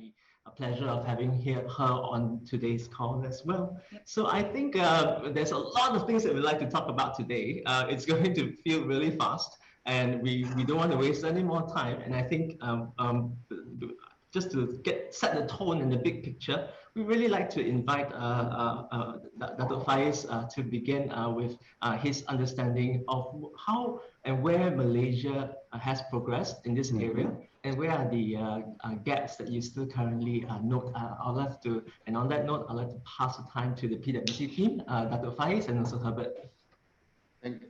the pleasure of having her on today's call as well. So I think there's a lot of things that we'd like to talk about today. It's going to feel really fast, and we don't want to waste any more time. And I think just to set the tone and the big picture, we really like to invite Dato Faiz to begin with his understanding of how and where Malaysia has progressed in this area, and where are the gaps that you still currently note. I'd love to, and on that note, I'd like to pass the time to the PwC team, Dato Faiz and also Herbert.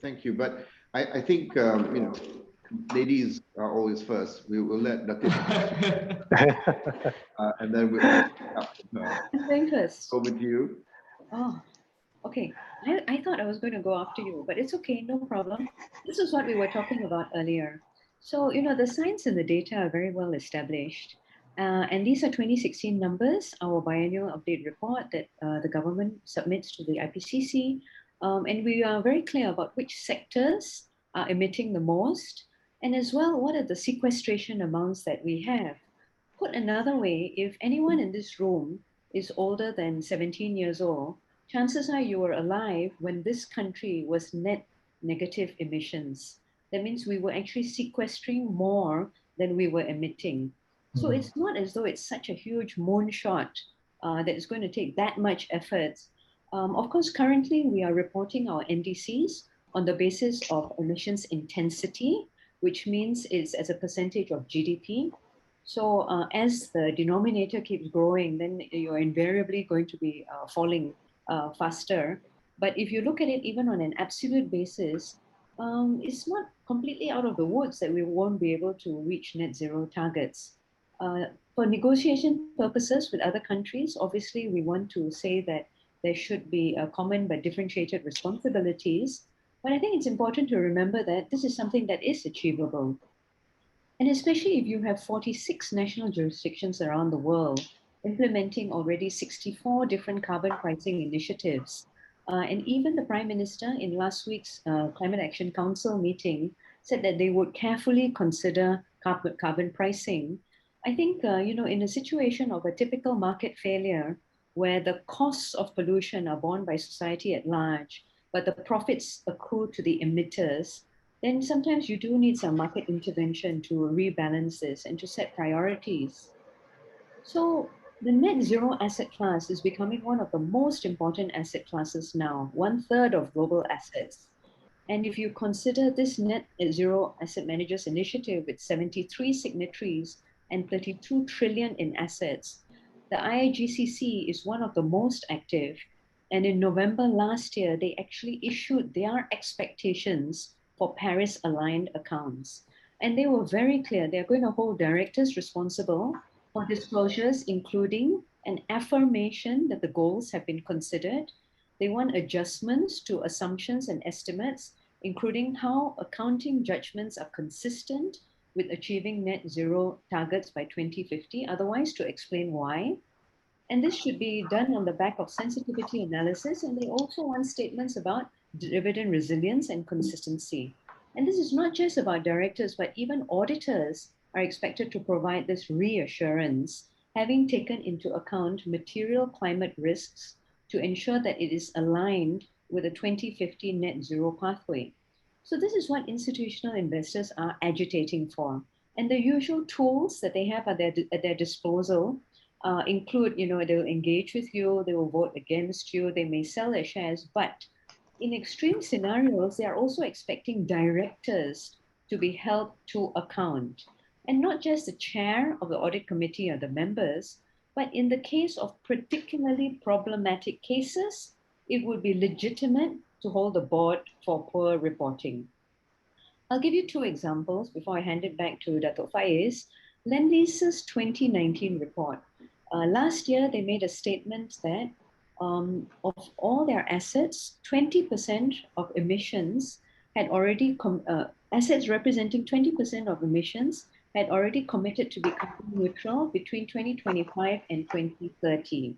Thank you. But I think ladies are always first. We will let Datin and then we'll going first. Over to you. Oh, okay. I thought I was going to go after you, but it's okay, no problem. This is what we were talking about earlier. So, the science and the data are very well established. And these are 2016 numbers, our biannual update report that the government submits to the IPCC. And we are very clear about which sectors are emitting the most, and as well, what are the sequestration amounts that we have. Put another way, if anyone in this room is older than 17 years old, chances are you were alive when this country was net negative emissions. That means we were actually sequestering more than we were emitting. So it's not as though it's such a huge moonshot that it's going to take that much effort. Of course, currently we are reporting our NDCs on the basis of emissions intensity, which means it's as a percentage of GDP. So as the denominator keeps growing, then you're invariably going to be falling faster. But if you look at it even on an absolute basis, it's not completely out of the woods that we won't be able to reach net zero targets. For negotiation purposes with other countries, obviously we want to say that there should be common but differentiated responsibilities. But I think it's important to remember that this is something that is achievable. And especially if you have 46 national jurisdictions around the world implementing already 64 different carbon pricing initiatives. And even the Prime Minister in last week's Climate Action Council meeting said that they would carefully consider carbon pricing. I think, in a situation of a typical market failure, where the costs of pollution are borne by society at large, but the profits accrue to the emitters, then sometimes you do need some market intervention to rebalance this and to set priorities. So the net zero asset class is becoming one of the most important asset classes now, 1/3 of global assets. And if you consider this net zero asset managers initiative with 73 signatories and 32 trillion in assets, the IIGCC is one of the most active. And in November last year, they actually issued their expectations for Paris-aligned accounts. And they were very clear. They're going to hold directors responsible for disclosures, including an affirmation that the goals have been considered. They want adjustments to assumptions and estimates, including how accounting judgments are consistent with achieving net zero targets by 2050, otherwise to explain why. And this should be done on the back of sensitivity analysis. And they also want statements about dividend resilience and consistency. And this is not just about directors, but even auditors are expected to provide this reassurance, having taken into account material climate risks to ensure that it is aligned with a 2050 net zero pathway. So this is what institutional investors are agitating for. And the usual tools that they have at their disposal include, they'll engage with you, they will vote against you, they may sell their shares, but in extreme scenarios, they are also expecting directors to be held to account. And not just the chair of the audit committee or the members, but in the case of particularly problematic cases, it would be legitimate to hold the board for poor reporting. I'll give you two examples before I hand it back to Dato Faiz. Lend-Lease's 2019 report. Last year, they made a statement that of all their assets, 20% of emissions had already, assets representing 20% of emissions had already committed to be carbon neutral between 2025 and 2030.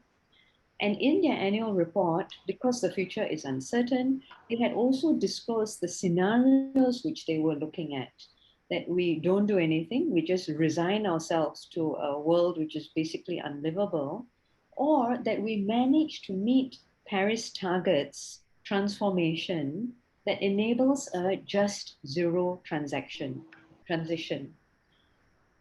And in their annual report, because the future is uncertain, they had also disclosed the scenarios which they were looking at. that we don't do anything, we just resign ourselves to a world which is basically unlivable, or that we manage to meet Paris targets transformation that enables a just zero transition.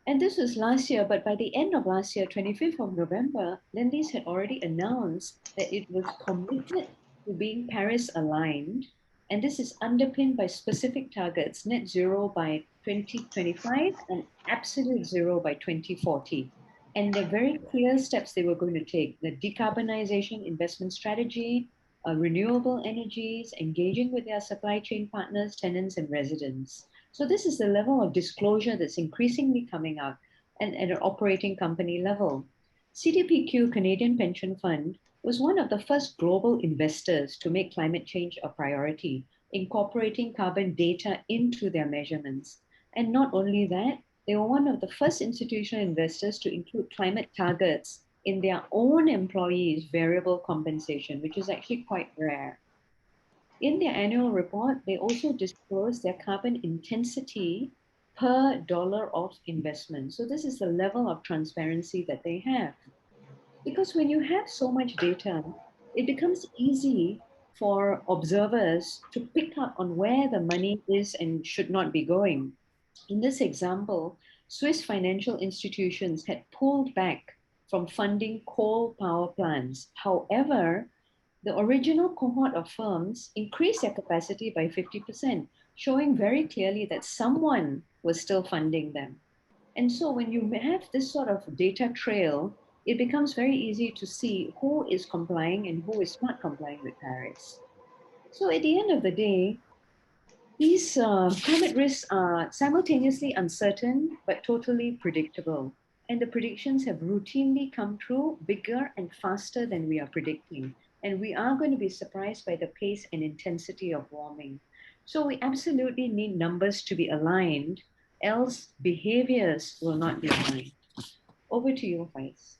And this was last year, but by the end of last year, 25th of November, Lendlease had already announced that it was committed to being Paris aligned. And this is underpinned by specific targets, net zero by 2025 and absolute zero by 2040. And the very clear steps they were going to take, the decarbonization investment strategy, renewable energies, engaging with their supply chain partners, tenants, and residents. So this is the level of disclosure that's increasingly coming up and at an operating company level. CDPQ, Canadian Pension Fund, was one of the first global investors to make climate change a priority, incorporating carbon data into their measurements. And not only that, they were one of the first institutional investors to include climate targets in their own employees' variable compensation, which is actually quite rare. In their annual report, they also disclose their carbon intensity per dollar of investment. So this is the level of transparency that they have. Because when you have so much data, it becomes easy for observers to pick up on where the money is and should not be going. In this example, Swiss financial institutions had pulled back from funding coal power plants. However, the original cohort of firms increased their capacity by 50%, showing very clearly that someone was still funding them. And so when you have this sort of data trail, it becomes very easy to see who is complying and who is not complying with Paris. So at the end of the day, these climate risks are simultaneously uncertain, but totally predictable. And the predictions have routinely come true bigger and faster than we are predicting. And we are going to be surprised by the pace and intensity of warming. So we absolutely need numbers to be aligned, else behaviors will not be aligned. Over to you, Faiz.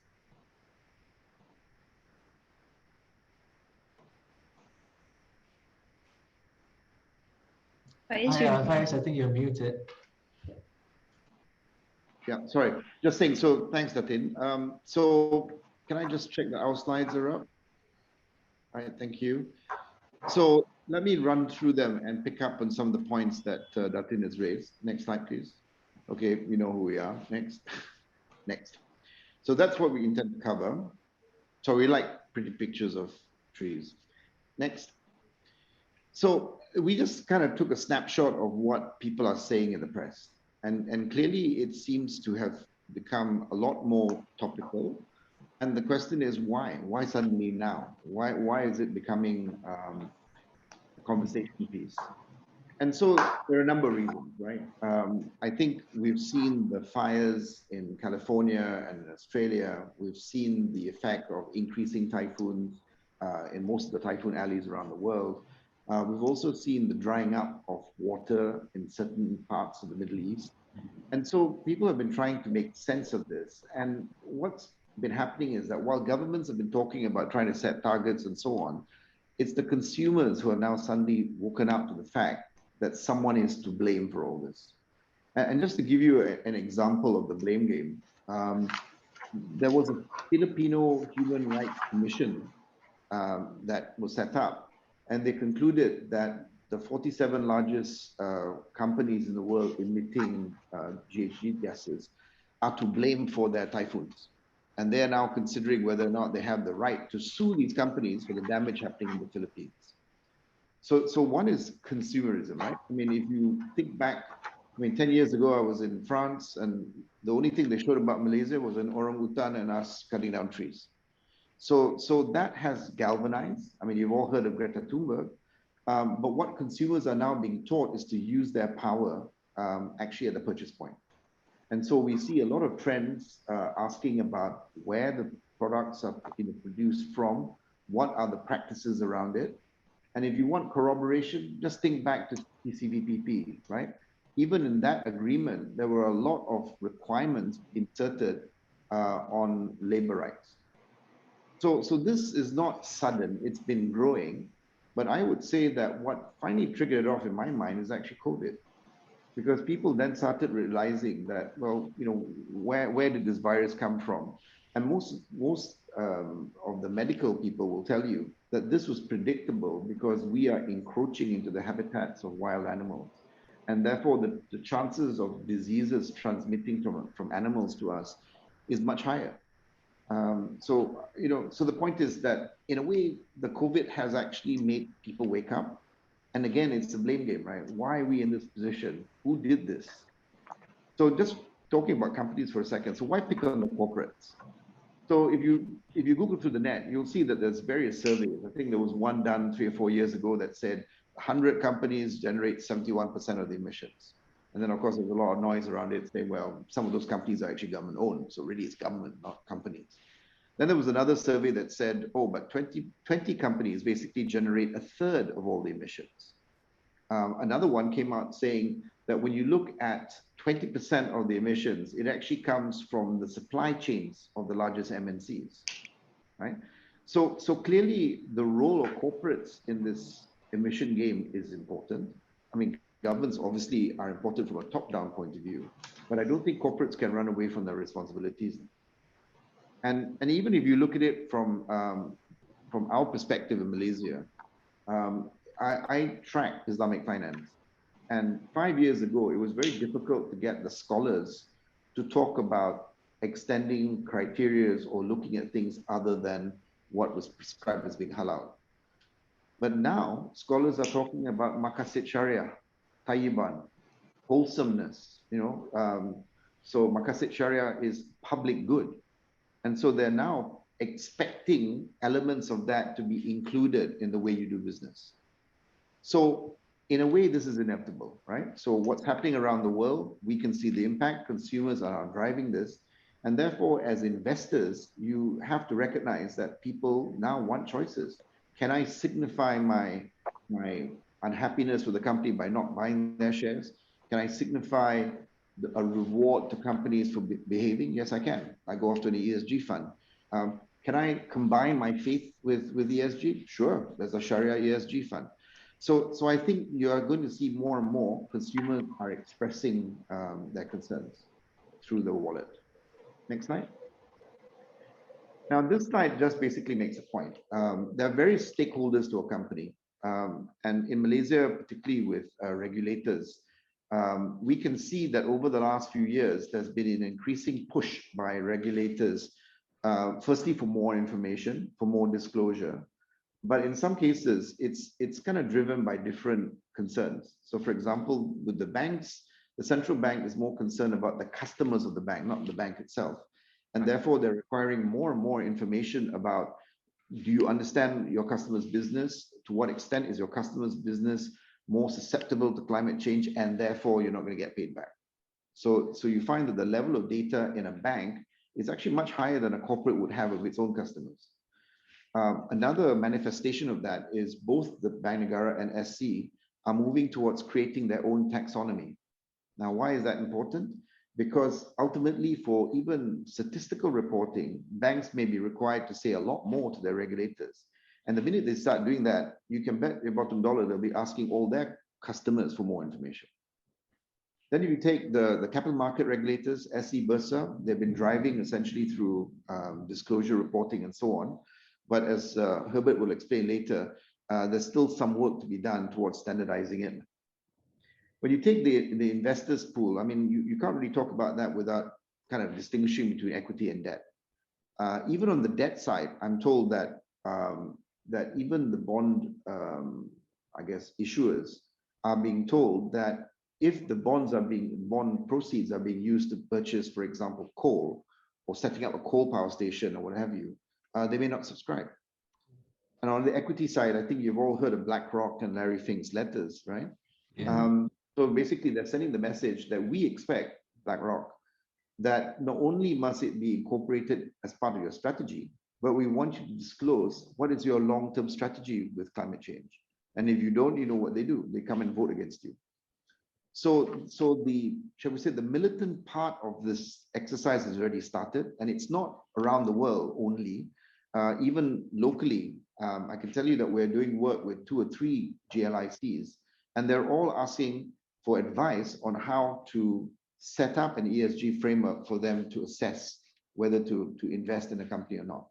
Faiz, Hi, Faiz, I think you're muted. Yeah, sorry. Just saying, so thanks, Datin. So can I just check that our slides are up? All right, thank you. So let me run through them and pick up on some of the points that Datin has raised. Next slide, please. Okay, we know who we are. Next. Next. So that's what we intend to cover. So we like pretty pictures of trees. Next. So we just kind of took a snapshot of what people are saying in the press. And clearly it seems to have become a lot more topical. And the question is why? Why suddenly now? Why is it becoming a conversation piece? And so there are a number of reasons, right? I think we've seen the fires in California and Australia. We've seen the effect of increasing typhoons in most of the typhoon alleys around the world. We've also seen the drying up of water in certain parts of the Middle East. And so people have been trying to make sense of this. And what's been happening is that while governments have been talking about trying to set targets and so on, it's the consumers who have now suddenly woken up to the fact that someone is to blame for all this. And just to give you an example of the blame game, there was a Filipino Human Rights Commission that was set up. And they concluded that the 47 largest companies in the world emitting GHG gases are to blame for their typhoons. And they are now considering whether or not they have the right to sue these companies for the damage happening in the Philippines. So one is consumerism, right? I mean, if you think back, 10 years ago, I was in France, and the only thing they showed about Malaysia was an orangutan and us cutting down trees. So that has galvanized. I mean, you've all heard of Greta Thunberg, but what consumers are now being taught is to use their power actually at the purchase point. And so we see a lot of trends asking about where the products are produced from, what are the practices around it. And if you want corroboration, just think back to TCVPP, right? Even in that agreement, there were a lot of requirements inserted on labor rights. So this is not sudden, it's been growing. But I would say that what finally triggered it off in my mind is actually COVID. because people then started realizing that, well, where did this virus come from? And most of the medical people will tell you that this was predictable because we are encroaching into the habitats of wild animals. And therefore, the chances of diseases transmitting from animals to us is much higher. So the point is that in a way, the COVID has actually made people wake up. And again, it's a blame game, right? Why are we in this position? Who did this? So just talking about companies for a second. So why pick on the corporates? So if you Google through the net, you'll see that there's various surveys. I think there was one done 3 or 4 years ago that said 100 companies generate 71% of the emissions. And then of course there's a lot of noise around it saying, well, some of those companies are actually government owned. So really it's government, not companies. Then there was another survey that said, oh, but 20 companies basically generate a third of all the emissions. Another one came out saying that when you look at 20% of the emissions, it actually comes from the supply chains of the largest MNCs, right? So clearly the role of corporates in this emission game is important. I mean, governments obviously are important from a top-down point of view, but I don't think corporates can run away from their responsibilities. And even if you look at it from our perspective in Malaysia, I track Islamic finance. And 5 years ago, it was very difficult to get the scholars to talk about extending criterias or looking at things other than what was prescribed as being halal. But now scholars are talking about maqasid sharia, tayyiban, wholesomeness, so maqasid sharia is public good. And so they're now expecting elements of that to be included in the way you do business. So in a way, this is inevitable, right? So what's happening around the world, we can see the impact. Consumers are driving this. And therefore, as investors, you have to recognize that people now want choices. Can I signify my unhappiness with the company by not buying their shares? Can I signify a reward to companies for behaving? Yes, I can. I go after an ESG fund. Can I combine my faith with ESG? Sure, there's a Sharia ESG fund. So I think you are going to see more and more consumers are expressing their concerns through the wallet. Next slide. Now, this slide just basically makes a point. There are various stakeholders to a company. And in Malaysia, particularly with regulators, we can see that over the last few years, there's been an increasing push by regulators, firstly for more information, for more disclosure. But in some cases, it's kind of driven by different concerns. So for example, with the banks, the central bank is more concerned about the customers of the bank, not the bank itself. And therefore, they're requiring more and more information about, do you understand your customer's business? To what extent is your customer's business more susceptible to climate change? And therefore, you're not going to get paid back. So you find that the level of data in a bank is actually much higher than a corporate would have of its own customers. Another manifestation of that is both the Bank Negara and SC are moving towards creating their own taxonomy. Now, why is that important? Because ultimately, for even statistical reporting, banks may be required to say a lot more to their regulators. And the minute they start doing that, you can bet your bottom dollar they'll be asking all their customers for more information. Then if you take the capital market regulators, SC Bursa, they've been driving essentially through disclosure reporting and so on. But as Herbert will explain later, there's still some work to be done towards standardizing it. When you take the investors pool, I mean, you can't really talk about that without kind of distinguishing between equity and debt. Even on the debt side, I'm told that that even the bond, I guess, issuers are being told that if the bond proceeds are being used to purchase, for example, coal or setting up a coal power station or what have you, they may not subscribe. And on the equity side, I think you've all heard of BlackRock and Larry Fink's letters, right? Yeah. So basically, they're sending the message that we expect, BlackRock, that not only must it be incorporated as part of your strategy, but we want you to disclose what is your long-term strategy with climate change. And if you don't, you know what they do. They come and vote against you. So the, shall we say, the militant part of this exercise has already started, and it's not around the world only. Even locally, I can tell you that we're doing work with 2 or 3 GLICs, and they're all asking for advice on how to set up an ESG framework for them to assess whether to invest in a company or not.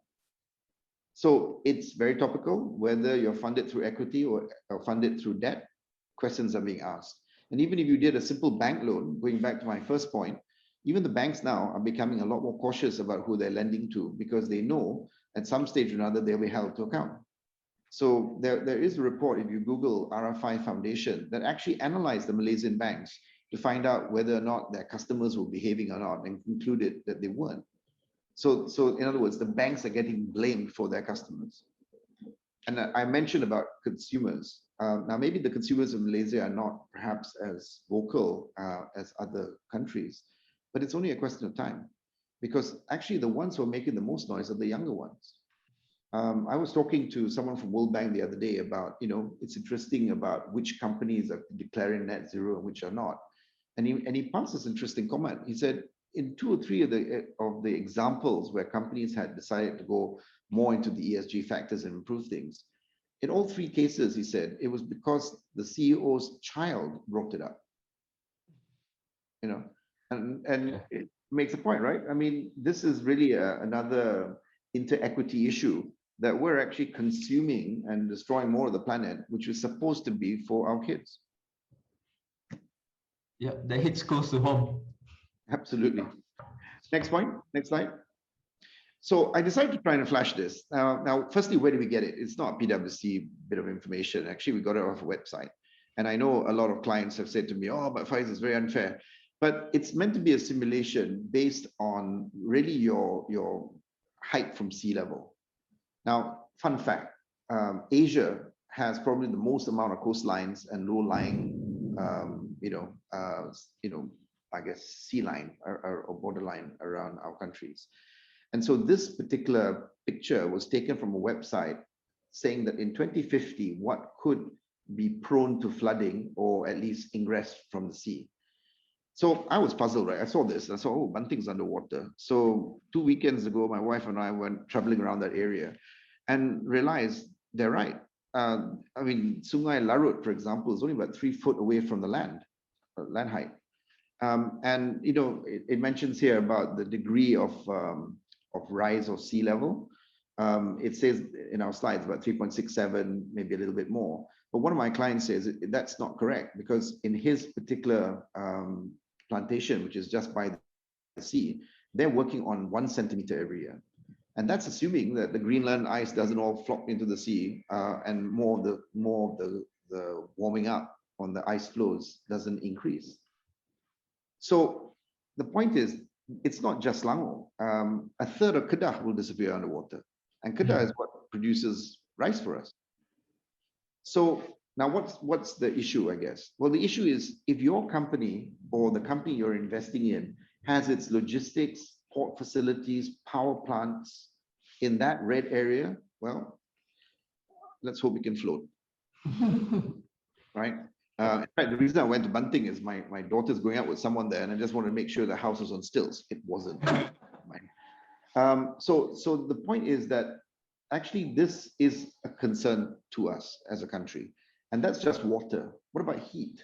So it's very topical, whether you're funded through equity or funded through debt, questions are being asked. And even if you did a simple bank loan, going back to my first point, even the banks now are becoming a lot more cautious about who they're lending to, because they know at some stage or another they'll be held to account. So there is a report, if you Google RFI Foundation, that actually analyzed the Malaysian banks to find out whether or not their customers were behaving or not, and concluded that they weren't. So in other words, the banks are getting blamed for their customers. And I mentioned about consumers. Now, maybe the consumers of Malaysia are not perhaps as vocal as other countries, but it's only a question of time, because actually the ones who are making the most noise are the younger ones. I was talking to someone from World Bank the other day about, it's interesting about which companies are declaring net zero and which are not. And he passed this interesting comment. He said, in 2 or 3 of the examples where companies had decided to go more into the ESG factors and improve things, in all 3 cases, he said, it was because the CEO's child brought it up. And it makes a point, right? I mean, this is really another inter-equity issue, that we're actually consuming and destroying more of the planet, which is supposed to be for our kids. Yeah, that hits close to home. Absolutely. Next point, next slide. So I decided to try and flash this. Now, firstly, where do we get it? It's not PwC bit of information. Actually, we got it off a website. And I know a lot of clients have said to me, oh, but Faiz is very unfair. But it's meant to be a simulation based on really your height from sea level. Now, fun fact, Asia has probably the most amount of coastlines and low-lying, I guess, sea line or borderline around our countries. And so this particular picture was taken from a website saying that in 2050, what could be prone to flooding or at least ingress from the sea. So I was puzzled, right? I saw this, I saw, oh, Banting's underwater. So 2 weekends ago, my wife and I went traveling around that area and realized they're right. I mean, Sungai Larut, for example, is only about 3 foot away from the land height. And it mentions here about the degree of rise of sea level. It says in our slides about 3.67, maybe a little bit more. But one of my clients says that's not correct, because in his particular plantation, which is just by the sea, they're working on 1 centimeter every year. And that's assuming that the Greenland ice doesn't all flop into the sea, and more of the warming up on the ice floes doesn't increase. So the point is, it's not just Selangor. A third of Kedah will disappear underwater. And Kedah is what produces rice for us. So now what's the issue, I guess? Well, the issue is, if your company or the company you're investing in has its logistics, port facilities, power plants in that red area, well, let's hope we can float. Right? In fact, the reason I went to Banting is my daughter's going out with someone there, and I just wanted to make sure the house was on stilts. It wasn't. So the point is that actually this is a concern to us as a country, and that's just water. What about heat?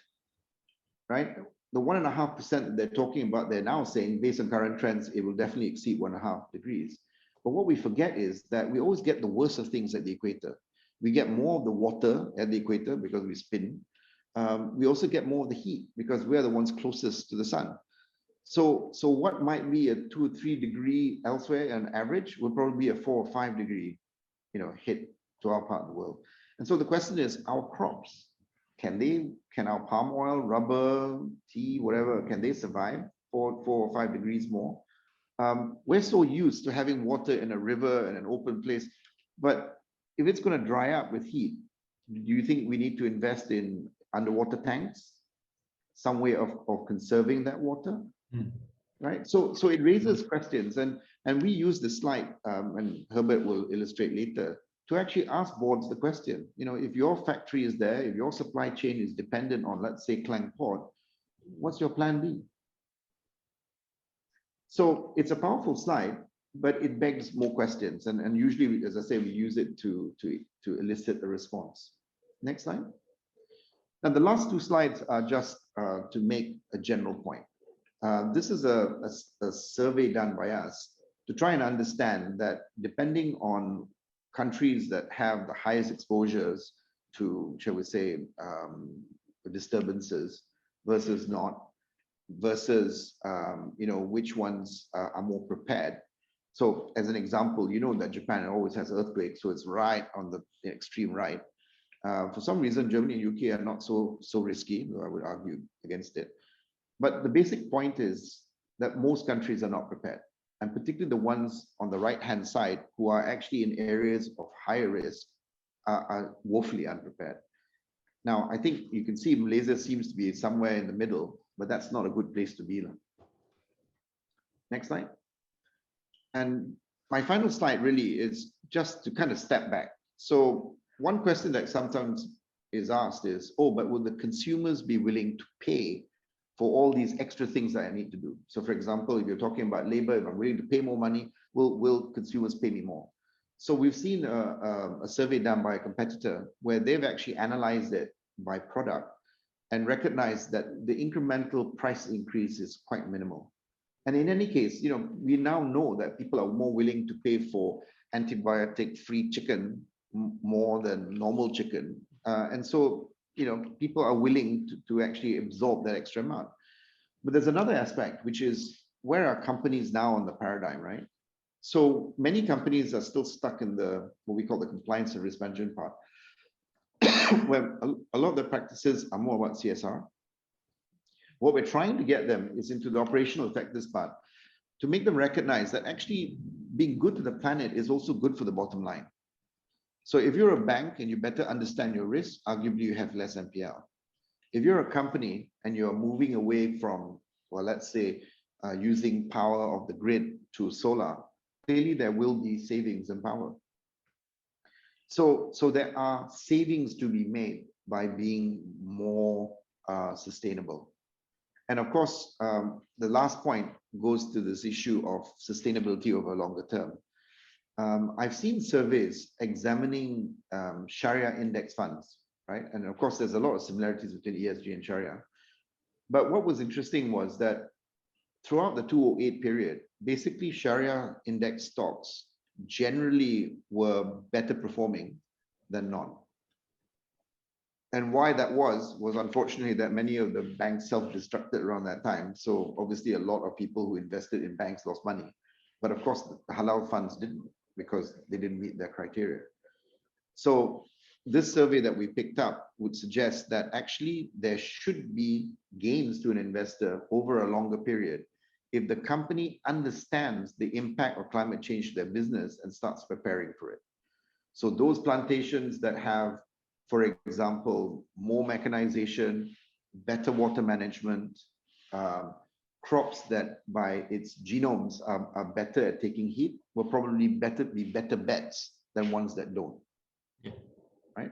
Right? The 1.5% that they're talking about, they're now saying based on current trends, it will definitely exceed 1.5 degrees. But what we forget is that we always get the worst of things at the equator. We get more of the water at the equator because we spin. We also get more of the heat because we're the ones closest to the sun. So what might be a 2 or 3 degree elsewhere on average will probably be a 4 or 5 degree, hit to our part of the world. And so the question is, our crops, can our palm oil, rubber, tea, whatever, can they survive 4 or 5 degrees more? We're so used to having water in a river and an open place, but if it's going to dry up with heat, do you think we need to invest in underwater tanks, some way of conserving that water? Right? So it raises questions, and we use this slide, and Herbert will illustrate later, to actually ask boards the question, if your factory is there, if your supply chain is dependent on, let's say, Klang Port, what's your plan B? So it's a powerful slide, but it begs more questions. And usually, as I say, we use it to elicit a response. Next slide. Now, the last 2 slides are just to make a general point. This is a survey done by us to try and understand that depending on countries that have the highest exposures to, shall we say, disturbances versus not, versus which ones are more prepared. So as an example, you know that Japan always has earthquakes, so it's right on the extreme right. For some reason, Germany and UK are not so risky, though I would argue against it. But the basic point is that most countries are not prepared, and particularly the ones on the right-hand side who are actually in areas of higher risk are woefully unprepared. Now, I think you can see Malaysia seems to be somewhere in the middle, but that's not a good place to be. Next slide. And my final slide really is just to kind of step back. So one question that sometimes is asked is, oh, but will the consumers be willing to pay for all these extra things that I need to do? So for example, if you're talking about labor, if I'm willing to pay more money, will consumers pay me more? So we've seen a survey done by a competitor where they've actually analyzed it by product and recognized that the incremental price increase is quite minimal. And in any case, we now know that people are more willing to pay for antibiotic-free chicken more than normal chicken. And so, people are willing to actually absorb that extra amount. But there's another aspect, which is where are companies now on the paradigm, right? So many companies are still stuck in what we call the compliance and risk management part, where a lot of the practices are more about CSR. What we're trying to get them is into the operational effectiveness part, to make them recognize that actually being good to the planet is also good for the bottom line. So if you're a bank and you better understand your risk, arguably you have less NPL. If you're a company and you're moving away from, well, let's say, using power of the grid to solar, clearly there will be savings in power. So there are savings to be made by being more sustainable. And of course, the last point goes to this issue of sustainability over a longer term. I've seen surveys examining Sharia index funds, right? And of course, there's a lot of similarities between ESG and Sharia. But what was interesting was that throughout the 2008 period, basically Sharia index stocks generally were better performing than non. And why that was unfortunately that many of the banks self-destructed around that time. So obviously a lot of people who invested in banks lost money. But of course, the halal funds didn't, because they didn't meet their criteria. So this survey that we picked up would suggest that actually there should be gains to an investor over a longer period if the company understands the impact of climate change to their business and starts preparing for it. So those plantations that have, for example, more mechanization, better water management, crops that by its genomes are better at taking heat will probably be better bets than ones that don't. Yeah. Right?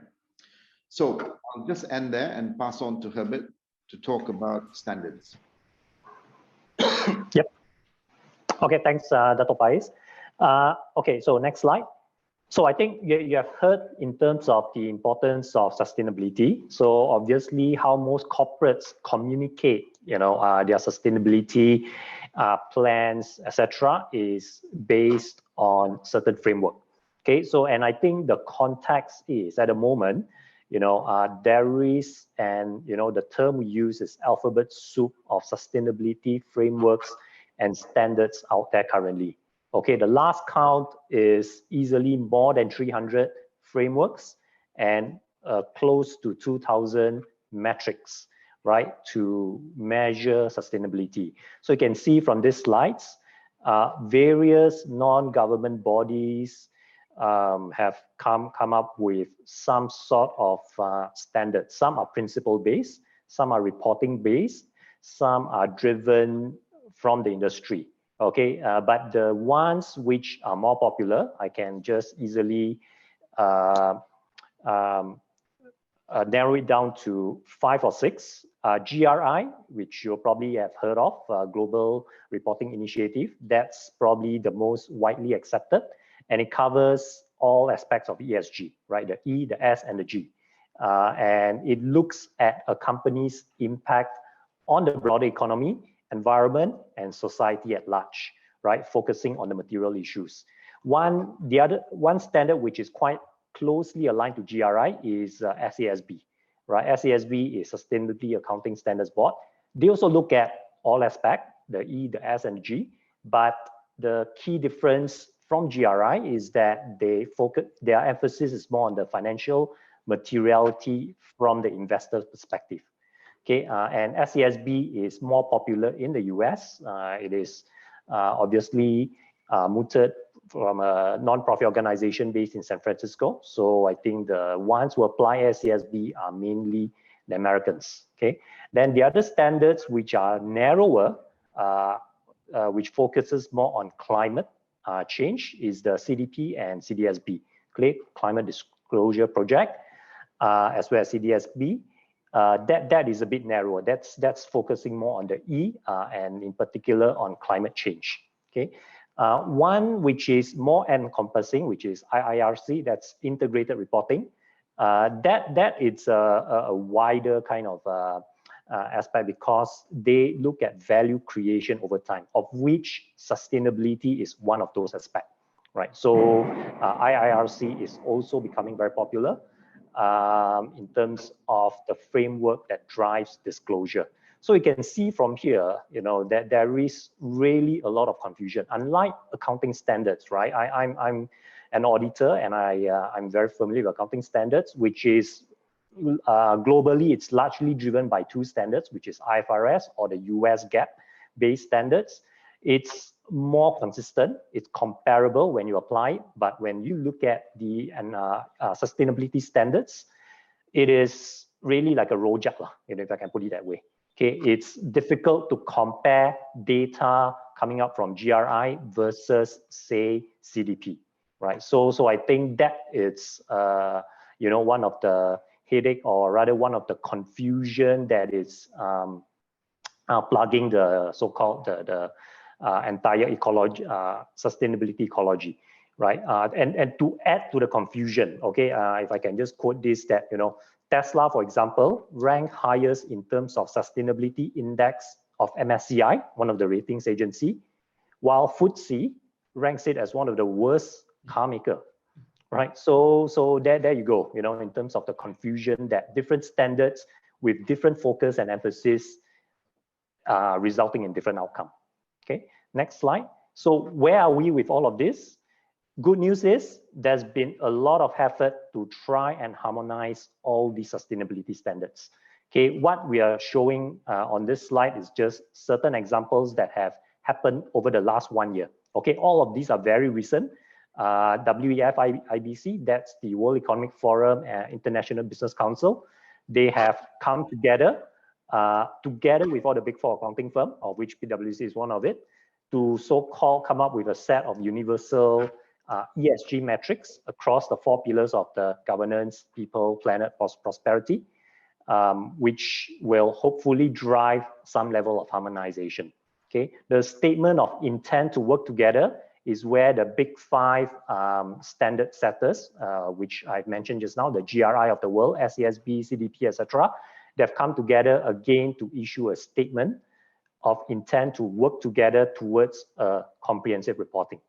So I'll just end there and pass on to Herbert to talk about standards. Yep. Okay, thanks, Dato Faiz. Okay, so next slide. So I think you have heard in terms of the importance of sustainability. So obviously how most corporates communicate, their sustainability plans, etc., is based on certain framework. Okay, so and I think the context is at the moment, there is, and the term we use is alphabet soup of sustainability frameworks and standards out there currently. Okay, the last count is easily more than 300 frameworks and close to 2,000 metrics, right, to measure sustainability. So you can see from these slides, various non-government bodies have come up with some sort of standards. Some are principle-based, some are reporting-based, some are driven from the industry. Okay, but the ones which are more popular, I can just easily narrow it down to 5 or 6. GRI, which you probably have heard of, Global Reporting Initiative, that's probably the most widely accepted, and it covers all aspects of ESG, right? The E, the S, and the G. And it looks at a company's impact on the broader economy, environment, and society at large, right? Focusing on the material issues. One standard which is quite closely aligned to GRI is SASB, right? SASB is Sustainability Accounting Standards Board. They also look at all aspects, the E, the S, and G, but the key difference from GRI is that their emphasis is more on the financial materiality from the investor's perspective. Okay, and SASB is more popular in the US. It is obviously mooted from a non-profit organization based in San Francisco. So I think the ones who apply SASB are mainly the Americans. Okay, then the other standards which are narrower, which focuses more on climate change, is the CDP and CDSB, Climate Disclosure Project, as well as CDSB. That is a bit narrower. That's focusing more on the E and in particular on climate change. Okay, one which is more encompassing, which is IIRC, that's integrated reporting. That it's a wider kind of aspect because they look at value creation over time, of which sustainability is one of those aspects, right? So IIRC is also becoming very popular in terms of the framework that drives disclosure. So you can see from here, that there is really a lot of confusion. Unlike accounting standards, right? I'm an auditor and I'm very familiar with accounting standards, which is globally, it's largely driven by two standards, which is IFRS or the US GAAP-based standards. It's more consistent, it's comparable when you apply it, but when you look at the sustainability standards, it is really like a rojak, if I can put it that way. Okay, it's difficult to compare data coming up from GRI versus, say, CDP, right? So I think that it's one of the headache, or rather one of the confusion that is plugging the so-called the entire ecology, sustainability ecology, right? And to add to the confusion, okay, if I can just quote this, that Tesla, for example, ranked highest in terms of sustainability index of MSCI, one of the ratings agency, while FTSE ranks it as one of the worst car maker, right? So there you go, in terms of the confusion, that different standards with different focus and emphasis resulting in different outcome. Okay, next slide. So where are we with all of this? Good news is there's been a lot of effort to try and harmonize all these sustainability standards. Okay, what we are showing on this slide is just certain examples that have happened over the last 1 year. Okay, all of these are very recent. WEF IBC, that's the World Economic Forum and International Business Council. They have come together with all the big four accounting firms, of which PwC is one of it, to so-called come up with a set of universal ESG metrics across the 4 pillars of the governance, people, planet, prosperity, which will hopefully drive some level of harmonization. Okay, the statement of intent to work together is where the big 5 standard setters, which I've mentioned just now, the GRI of the world, SASB, CDP, etc., they've come together again to issue a statement of intent to work together towards comprehensive reporting.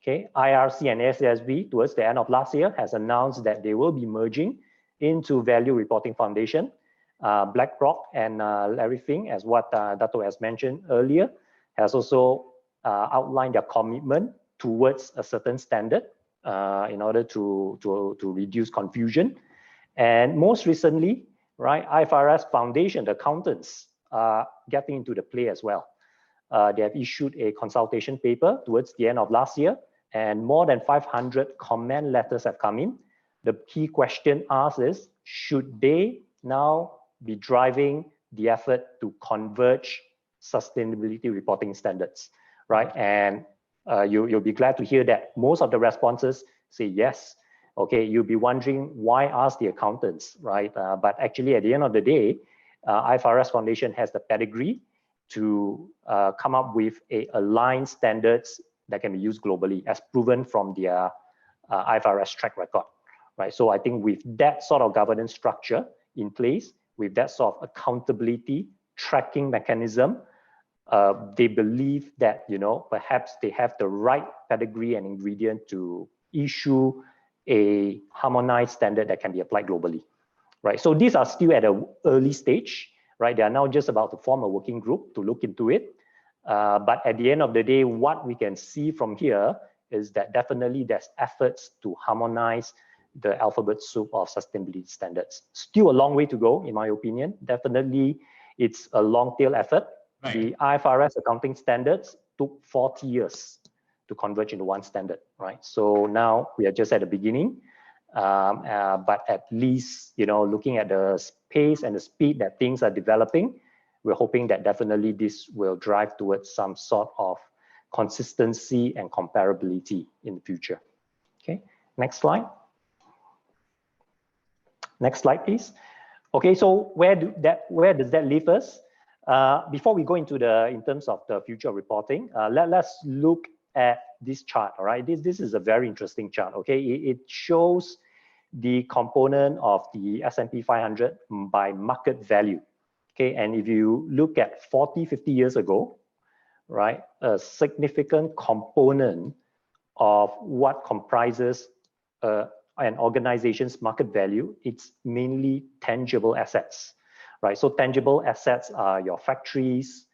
Okay, IRC and SASB towards the end of last year has announced that they will be merging into Value Reporting Foundation. BlackRock and Larry Fink, as what Dato has mentioned earlier, has also outlined their commitment towards a certain standard in order to reduce confusion. And most recently, right, IFRS Foundation, the accountants are getting into the play as well. They have issued a consultation paper towards the end of last year, and more than 500 comment letters have come in. The key question asked is, should they now be driving the effort to converge sustainability reporting standards, right? And you'll be glad to hear that most of the responses say yes. Okay, you'll be wondering why ask the accountants, right? But actually, at the end of the day, IFRS Foundation has the pedigree to come up with aligned standards that can be used globally, as proven from their IFRS track record, right? So I think with that sort of governance structure in place, with that sort of accountability tracking mechanism, they believe that, you know, perhaps they have the right pedigree and ingredient to issue a harmonized standard that can be applied globally, right? So these are still at an early stage, right? They are now just about to form a working group to look into it. But at the end of the day, what we can see from here is that definitely there's efforts to harmonize the alphabet soup of sustainability standards. Still a long way to go, in my opinion. Definitely, it's a long tail effort. Right. The IFRS accounting standards took 40 years to converge into one standard, right? So now we are just at the beginning, but at least, you know, looking at the pace and the speed that things are developing, we're hoping that definitely this will drive towards some sort of consistency and comparability in the future. Okay, next slide. Next slide, please. Okay, so where does that leave us? Before we go into in terms of the future reporting, let's look at this chart. All right, this is a very interesting chart. Okay, it shows the component of the S&P 500 by market value. Okay, and if you look at 40, 50 years ago, right, a significant component of what comprises an organization's market value, it's mainly tangible assets, right? So tangible assets are your factories,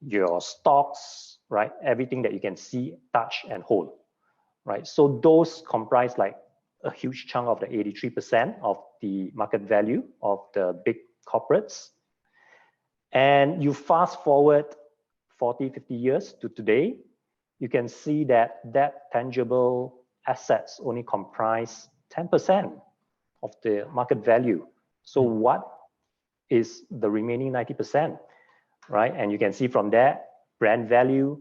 your stocks, right? Everything that you can see, touch, and hold, right? So those comprise like a huge chunk of the 83% of the market value of the big corporates. And you fast forward 40, 50 years to today, you can see that tangible assets only comprise 10% of the market value. So what is the remaining 90%, right? And you can see from that, brand value,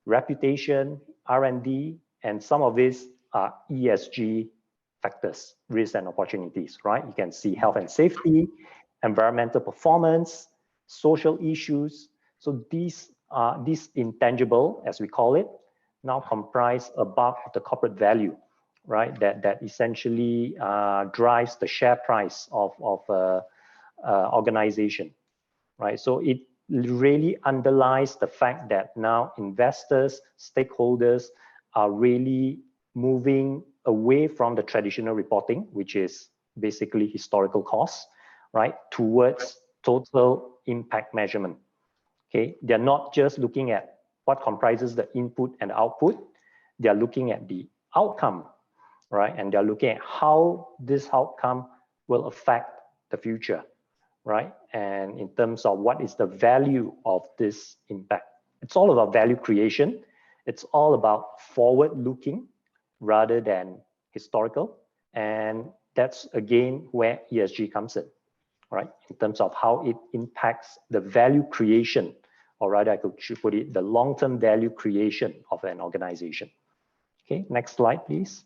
reputation, R&D, and some of these are ESG factors, risks and opportunities, right? You can see health and safety, environmental performance, social issues. So these intangible, as we call it, now comprise a bulk of the corporate value, right? That essentially drives the share price of organization, right? So it really underlies the fact that now investors, stakeholders are really moving away from the traditional reporting, which is basically historical costs, right, towards total impact measurement. Okay, they're not just looking at what comprises the input and output, they're looking at the outcome, right? And they're looking at how this outcome will affect the future, right? And in terms of what is the value of this impact. It's all about value creation. It's all about forward-looking rather than historical. And that's, again, where ESG comes in, right? In terms of how it impacts the value creation, or rather I should put it, the long-term value creation of an organization. Okay, next slide, please.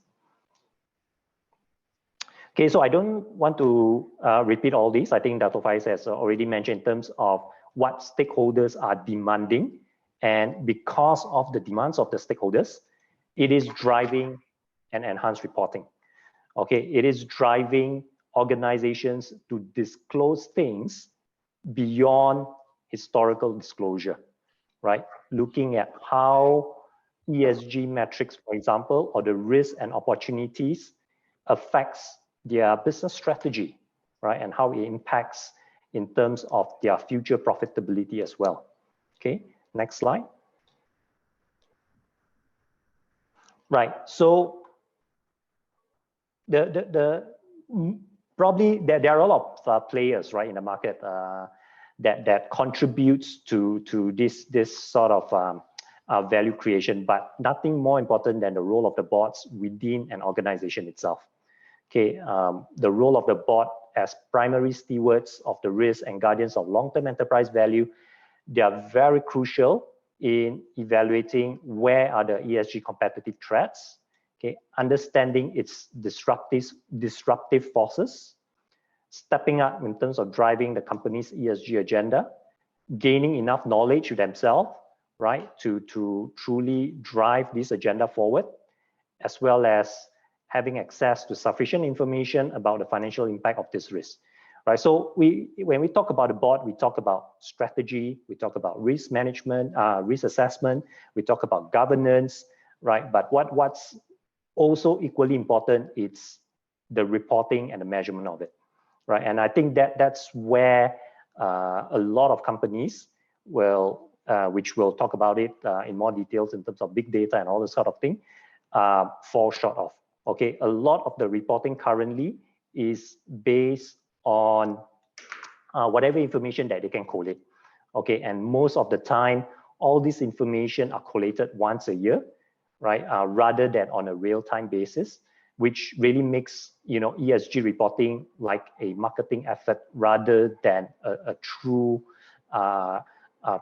Okay, so I don't want to repeat all this. I think Dato Faiz has already mentioned in terms of what stakeholders are demanding. And because of the demands of the stakeholders, it is driving an enhanced reporting. Okay, it is driving organizations to disclose things beyond historical disclosure, right? Looking at how ESG metrics, for example, or the risks and opportunities affects their business strategy, right? And how it impacts in terms of their future profitability as well. Okay, next slide. Right, so probably there are a lot of players, right, in the market that contributes to this sort of value creation, but nothing more important than the role of the boards within an organization itself. Okay, the role of the board as primary stewards of the risk and guardians of long-term enterprise value, they are very crucial in evaluating where are the ESG competitive threats, okay, understanding its disruptive forces, stepping up in terms of driving the company's ESG agenda, gaining enough knowledge to themselves, right, to truly drive this agenda forward, as well as having access to sufficient information about the financial impact of this risk, right? So when we talk about the board, we talk about strategy, we talk about risk management, risk assessment, we talk about governance, right? But what's also equally important is the reporting and the measurement of it, right? And I think that's where a lot of companies will, which we'll talk about it in more details in terms of big data and all this sort of thing, fall short of. Okay, a lot of the reporting currently is based on whatever information that they can collate. Okay, and most of the time, all this information are collated once a year, right? Rather than on a real-time basis, which really makes ESG reporting like a marketing effort rather than a true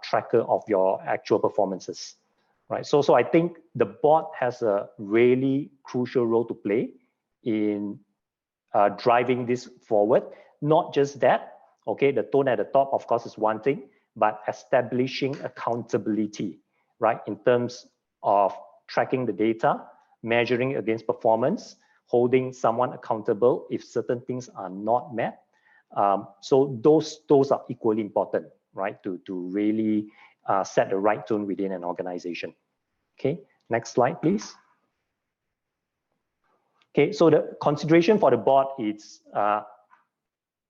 tracker of your actual performances, right? So I think the board has a really crucial role to play in driving this forward. Not just that, okay, the tone at the top, of course, is one thing, but establishing accountability, right, in terms of tracking the data, measuring against performance, holding someone accountable if certain things are not met. So those are equally important, right, to really set the right tone within an organization. Okay, next slide, please. Okay, so the consideration for the board is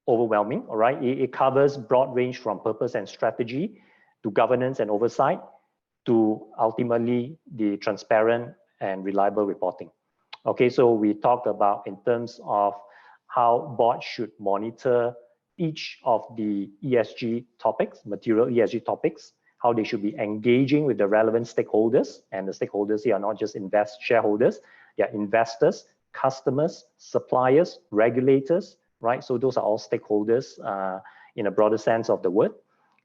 overwhelming, all right? It covers broad range from purpose and strategy to governance and oversight to ultimately the transparent and reliable reporting. Okay, so we talked about in terms of how boards should monitor each of the ESG topics, material ESG topics, how they should be engaging with the relevant stakeholders, and the stakeholders here are not just shareholders, they are investors, customers, suppliers, regulators, right? So those are all stakeholders in a broader sense of the word,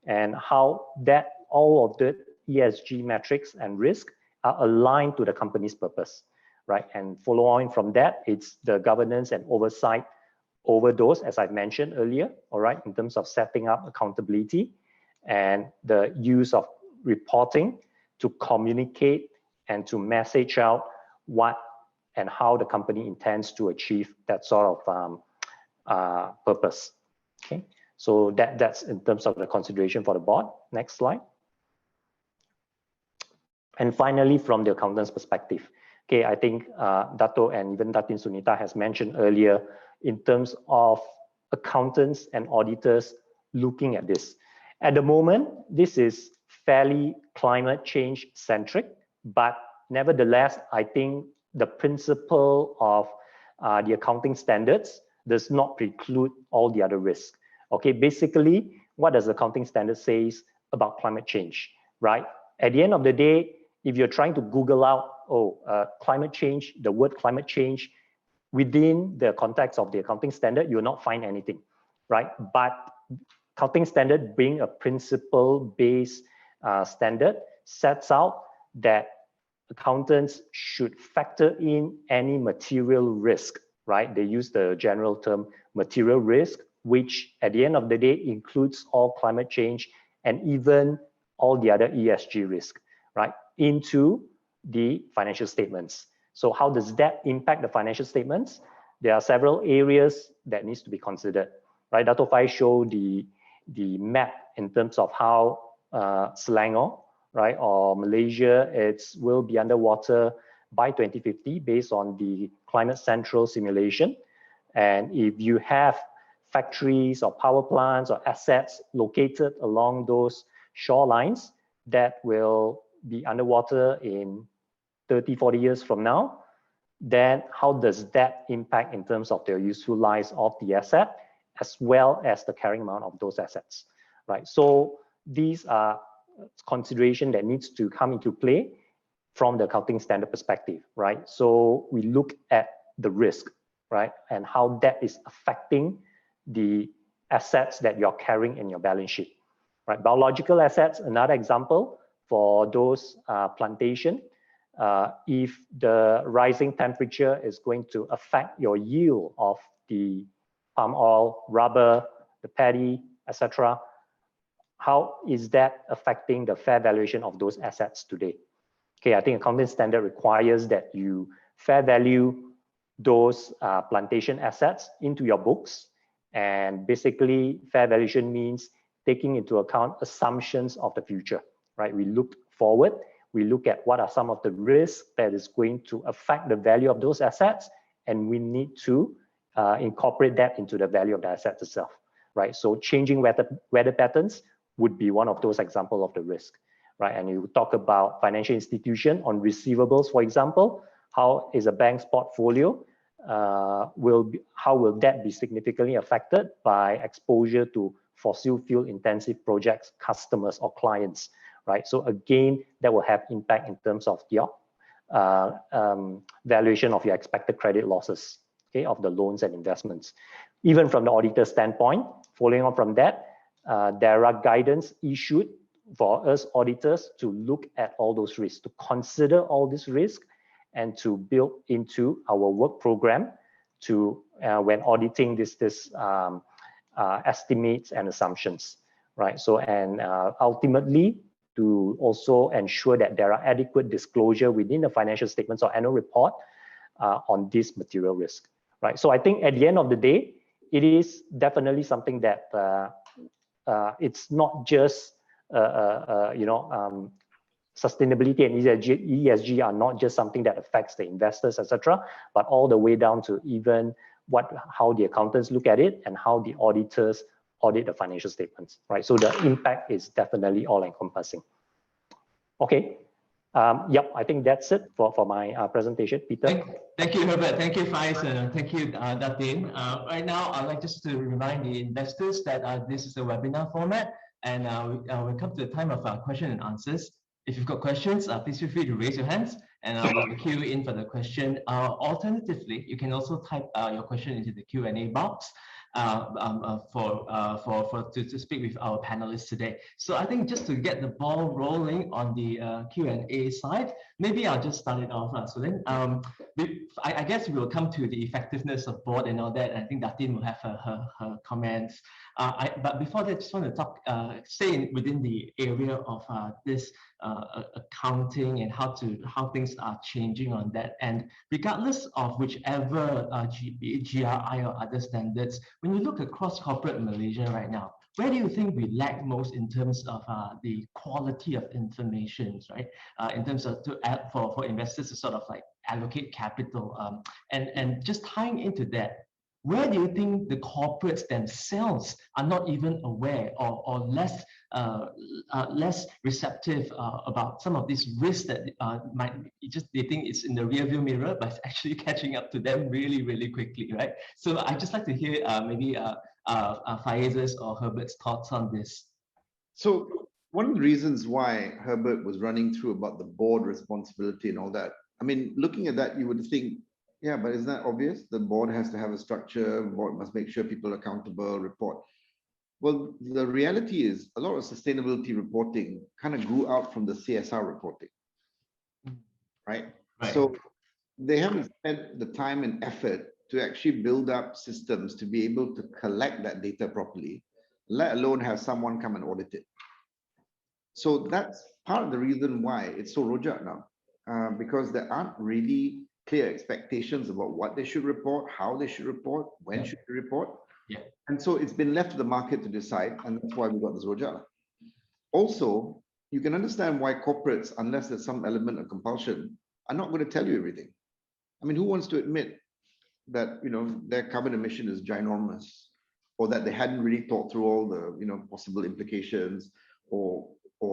and how that all of the ESG metrics and risk are aligned to the company's purpose, right? And follow on from that, it's the governance and oversight over those, as I've mentioned earlier, all right, in terms of setting up accountability and the use of reporting to communicate and to message out what and how the company intends to achieve that sort of purpose. Okay, so that's in terms of the consideration for the board. Next slide. And finally, from the accountant's perspective, okay, I think Dato and even Datin Sunita has mentioned earlier in terms of accountants and auditors looking at this. At the moment, this is fairly climate change centric, but nevertheless, I think the principle of the accounting standards does not preclude all the other risks. Okay, basically, what does the accounting standard says about climate change, right? At the end of the day, if you're trying to Google out, climate change, the word climate change, within the context of the accounting standard, you will not find anything, right? But accounting standard, being a principle-based standard, sets out that accountants should factor in any material risk, right? They use the general term material risk, which at the end of the day includes all climate change and even all the other ESG risk, right, into the financial statements. So how does that impact the financial statements? There are several areas that needs to be considered, right? Dato Faiz showed the map in terms of how Selangor, right, or Malaysia, will be underwater by 2050 based on the Climate Central simulation. And if you have factories or power plants or assets located along those shorelines that will be underwater in 30, 40 years from now, then how does that impact in terms of the useful lives of the asset as well as the carrying amount of those assets, right? So these are consideration that needs to come into play from the accounting standard perspective, right? So we look at the risk, right, and how that is affecting the assets that you're carrying in your balance sheet, right? Biological assets, another example for those plantation. If the rising temperature is going to affect your yield of the palm oil, rubber, the paddy, etc., how is that affecting the fair valuation of those assets today? Okay, I think accounting standard requires that you fair value those plantation assets into your books And basically, fair valuation means taking into account assumptions of the future, right? We look forward, we look at what are some of the risks that is going to affect the value of those assets, and we need to incorporate that into the value of the assets itself, right? So changing weather patterns would be one of those examples of the risk, right? And you talk about financial institution on receivables, for example, how is a bank's portfolio, how will that be significantly affected by exposure to fossil fuel intensive projects, customers or clients, right? So again, that will have impact in terms of your valuation of your expected credit losses, okay, of the loans and investments. Even from the auditor standpoint, following on from that, there are guidance issued for us auditors to look at all those risks, to consider all these risks, and to build into our work program to when auditing this estimates and assumptions, right? So and ultimately to also ensure that there are adequate disclosure within the financial statements or annual report on this material risk, right? So I think at the end of the day, it is definitely something that it's not just sustainability and ESG are not just something that affects the investors, etc., but all the way down to even how the accountants look at it and how the auditors audit the financial statements, right? So the impact is definitely all-encompassing. Okay. Yep, I think that's it for my presentation. Peter. Thank you, Herbert. Thank you, Faiz. Thank you, Datin. Right now, I'd like just to remind the investors that this is a webinar format, and we come to the time of question and answers. If you've got questions, please feel free to raise your hands, and we will queue in for the question. Alternatively, you can also type your question into the Q&A box to speak with our panelists today. So I think just to get the ball rolling on the Q&A side, maybe I'll just start it off. So then I guess we'll come to the effectiveness of board and all that. I think Datin will have her comments. But before that, I just want to talk, stay within the area of this accounting and how things are changing on that. And regardless of whichever GRI or other standards, when you look across corporate Malaysia right now, where do you think we lack most in terms of the quality of information, right? In terms of for investors to sort of like allocate capital, and just tying into that, where do you think the corporates themselves are not even aware or less receptive about some of these risks that they think it's in the rearview mirror, but it's actually catching up to them really, really quickly, right? So I'd just like to hear maybe Faiz's or Herbert's thoughts on this. So one of the reasons why Herbert was running through about the board responsibility and all that, I mean, looking at that, you would think, yeah, but isn't that obvious? The board has to have a structure, the board must make sure people are accountable, report. Well, the reality is a lot of sustainability reporting kind of grew out from the CSR reporting, right? So they haven't spent the time and effort to actually build up systems to be able to collect that data properly, let alone have someone come and audit it. So that's part of the reason why it's so rojak now, because there aren't really clear expectations about what they should report, how they should report, when should they report. Yeah. And so it's been left to the market to decide, and that's why we got this rojak. Also, you can understand why corporates, unless there's some element of compulsion, are not going to tell you everything. I mean, who wants to admit that their carbon emission is ginormous, or that they hadn't really thought through all the possible implications, or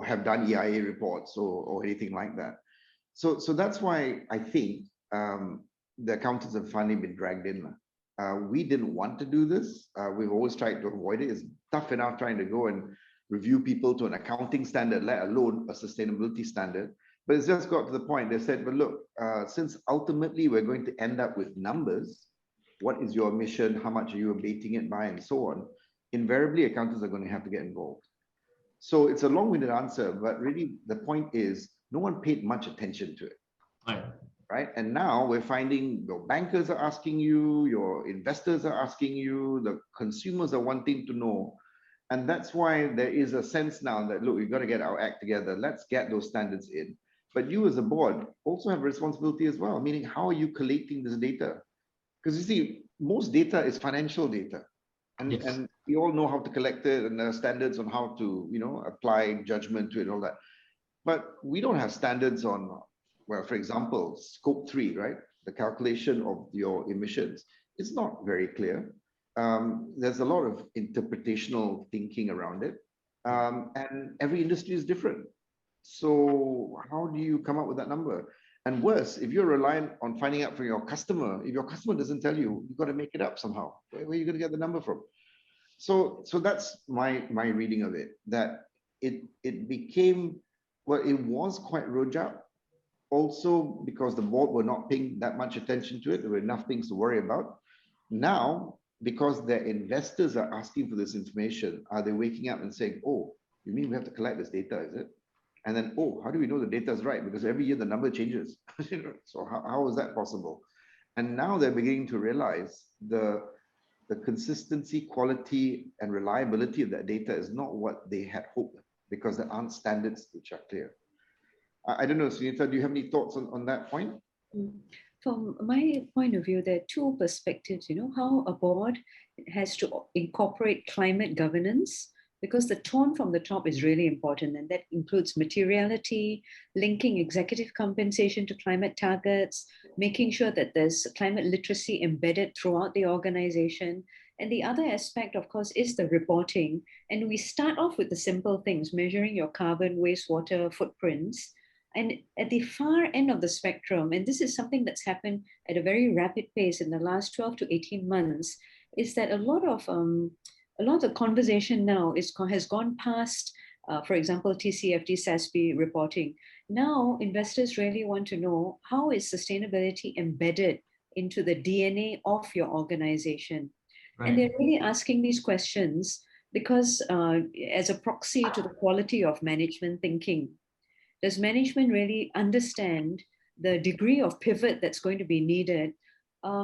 have done EIA reports or anything like that. So that's why I think the accountants have finally been dragged in. We didn't want to do this. We've always tried to avoid it. It's tough enough trying to go and review people to an accounting standard, let alone a sustainability standard. But it's just got to the point. They said, but look, since ultimately we're going to end up with numbers, what is your emission? How much are you abating it by, and so on? Invariably, accountants are going to have to get involved. So it's a long-winded answer, but really the point is no one paid much attention to it. Right? And now we're finding your bankers are asking you, your investors are asking you, the consumers are wanting to know. And that's why there is a sense now that, look, we've got to get our act together. Let's get those standards in. But you as a board also have a responsibility as well, meaning how are you collating this data? Because you see, most data is financial data. And we all know how to collect it, and there are standards on how to, apply judgment to it and all that. But we don't have standards on, well, for example, scope 3, right? The calculation of your emissions. It's not very clear. There's a lot of interpretational thinking around it. And every industry is different. So how do you come up with that number? And worse, if you're reliant on finding out from your customer, if your customer doesn't tell you, you've got to make it up somehow. Where are you going to get the number from? So that's my reading of it, that it became, well, it was quite rojak, also because the board were not paying that much attention to it. There were enough things to worry about. Now, because their investors are asking for this information, are they waking up and saying, oh, you mean we have to collect this data, is it? And then, oh, how do we know the data is right? Because every year the number changes. So how is that possible? And now they're beginning to realize the consistency, quality, and reliability of that data is not what they had hoped, because there aren't standards which are clear. I don't know, Sunita, do you have any thoughts on that point? From my point of view, there are two perspectives, how a board has to incorporate climate governance, because the tone from the top is really important, and that includes materiality, linking executive compensation to climate targets, making sure that there's climate literacy embedded throughout the organization. And the other aspect, of course, is the reporting. And we start off with the simple things, measuring your carbon, wastewater footprints. And at the far end of the spectrum, and this is something that's happened at a very rapid pace in the last 12 to 18 months, is that a lot of the conversation now has gone past, for example, TCFD, SASB reporting. Now, investors really want to know, how is sustainability embedded into the DNA of your organization? Right. And they're really asking these questions because as a proxy to the quality of management thinking. Does management really understand the degree of pivot that's going to be needed?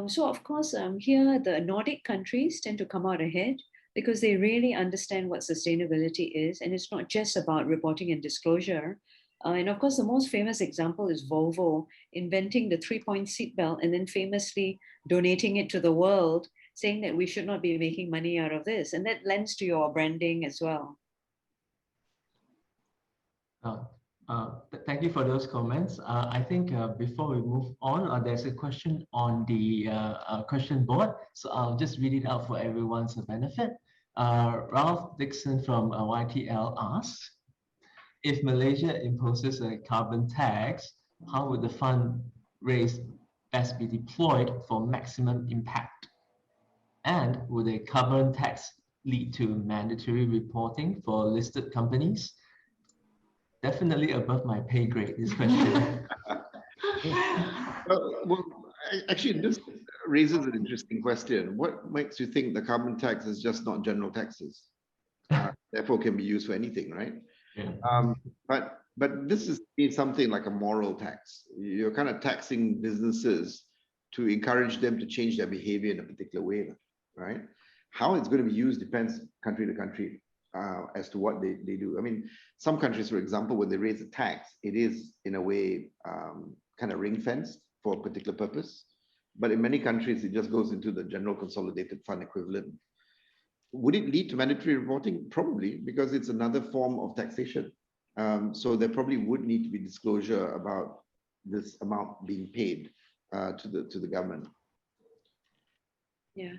So of course, here the Nordic countries tend to come out ahead because they really understand what sustainability is. And it's not just about reporting and disclosure. And of course, the most famous example is Volvo inventing the 3-point seatbelt and then famously donating it to the world, saying that we should not be making money out of this. And that lends to your branding as well. Thank you for those comments. I think before we move on, there's a question on the question board. So I'll just read it out for everyone's benefit. Ralph Dixon from YTL asks, if Malaysia imposes a carbon tax, how would the fund raised best be deployed for maximum impact? And would a carbon tax lead to mandatory reporting for listed companies? Definitely above my pay grade, this question. Well, actually, this raises an interesting question. What makes you think the carbon tax is just not general taxes? Therefore, can be used for anything, right? Yeah. But this is something like a moral tax. You're kind of taxing businesses to encourage them to change their behavior in a particular way, right? How it's going to be used depends country to country. As to what they do. I mean, some countries, for example, when they raise a tax, it is in a way kind of ring-fenced for a particular purpose. But in many countries, it just goes into the general consolidated fund equivalent. Would it lead to mandatory reporting? Probably, because it's another form of taxation. So there probably would need to be disclosure about this amount being paid to the government. Yeah,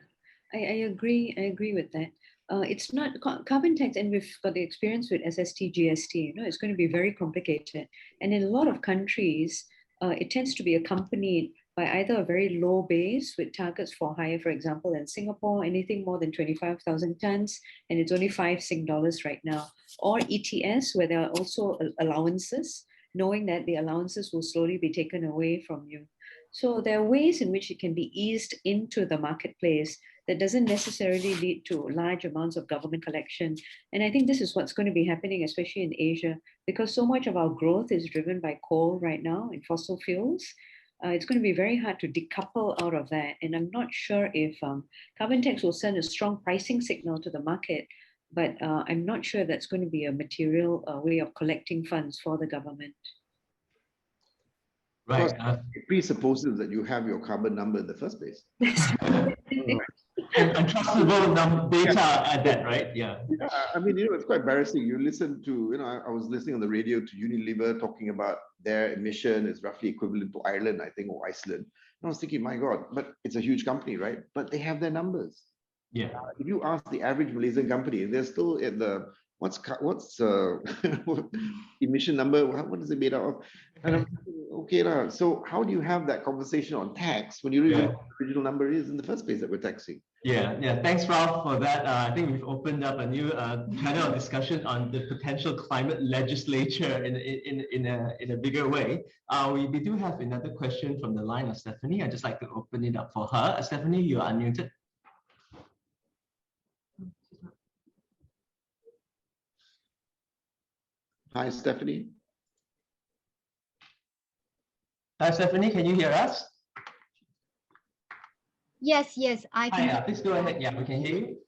I agree. I agree with that. It's not carbon tax, and we've got the experience with SST, GST. It's going to be very complicated. And in a lot of countries, it tends to be accompanied by either a very low base with targets for higher, for example, in Singapore, anything more than 25,000 tons, and it's only $5 right now, or ETS, where there are also allowances, knowing that the allowances will slowly be taken away from you. So there are ways in which it can be eased into the marketplace that doesn't necessarily lead to large amounts of government collection. And I think this is what's going to be happening, especially in Asia, because so much of our growth is driven by coal right now in fossil fuels. It's going to be very hard to decouple out of that. And I'm not sure if carbon tax will send a strong pricing signal to the market, but I'm not sure that's going to be a material way of collecting funds for the government. Right. It presupposes that you have your carbon number in the first place. untrustable data at that, right? Yeah. Yeah, I mean, it's quite embarrassing. You listen to, I was listening on the radio to Unilever talking about their emission is roughly equivalent to Ireland, I think, or Iceland. And I was thinking, my God, but it's a huge company, right? But they have their numbers. Yeah. If you ask the average Malaysian company, they're still at the what's emission number? What is it made out of? And I'm thinking, okay, lah. So how do you have that conversation on tax when you don't even know what the original number is in the first place that we're taxing? Yeah. Thanks, Ralph, for that. I think we've opened up a new channel of discussion on the potential climate legislature in a bigger way. We do have another question from the line of Stephanie. I'd just like to open it up for her. Stephanie, you are unmuted. Hi, Stephanie. Hi, Stephanie, can you hear us? Yes, I can. Hi, please go ahead. Yeah, we can hear you.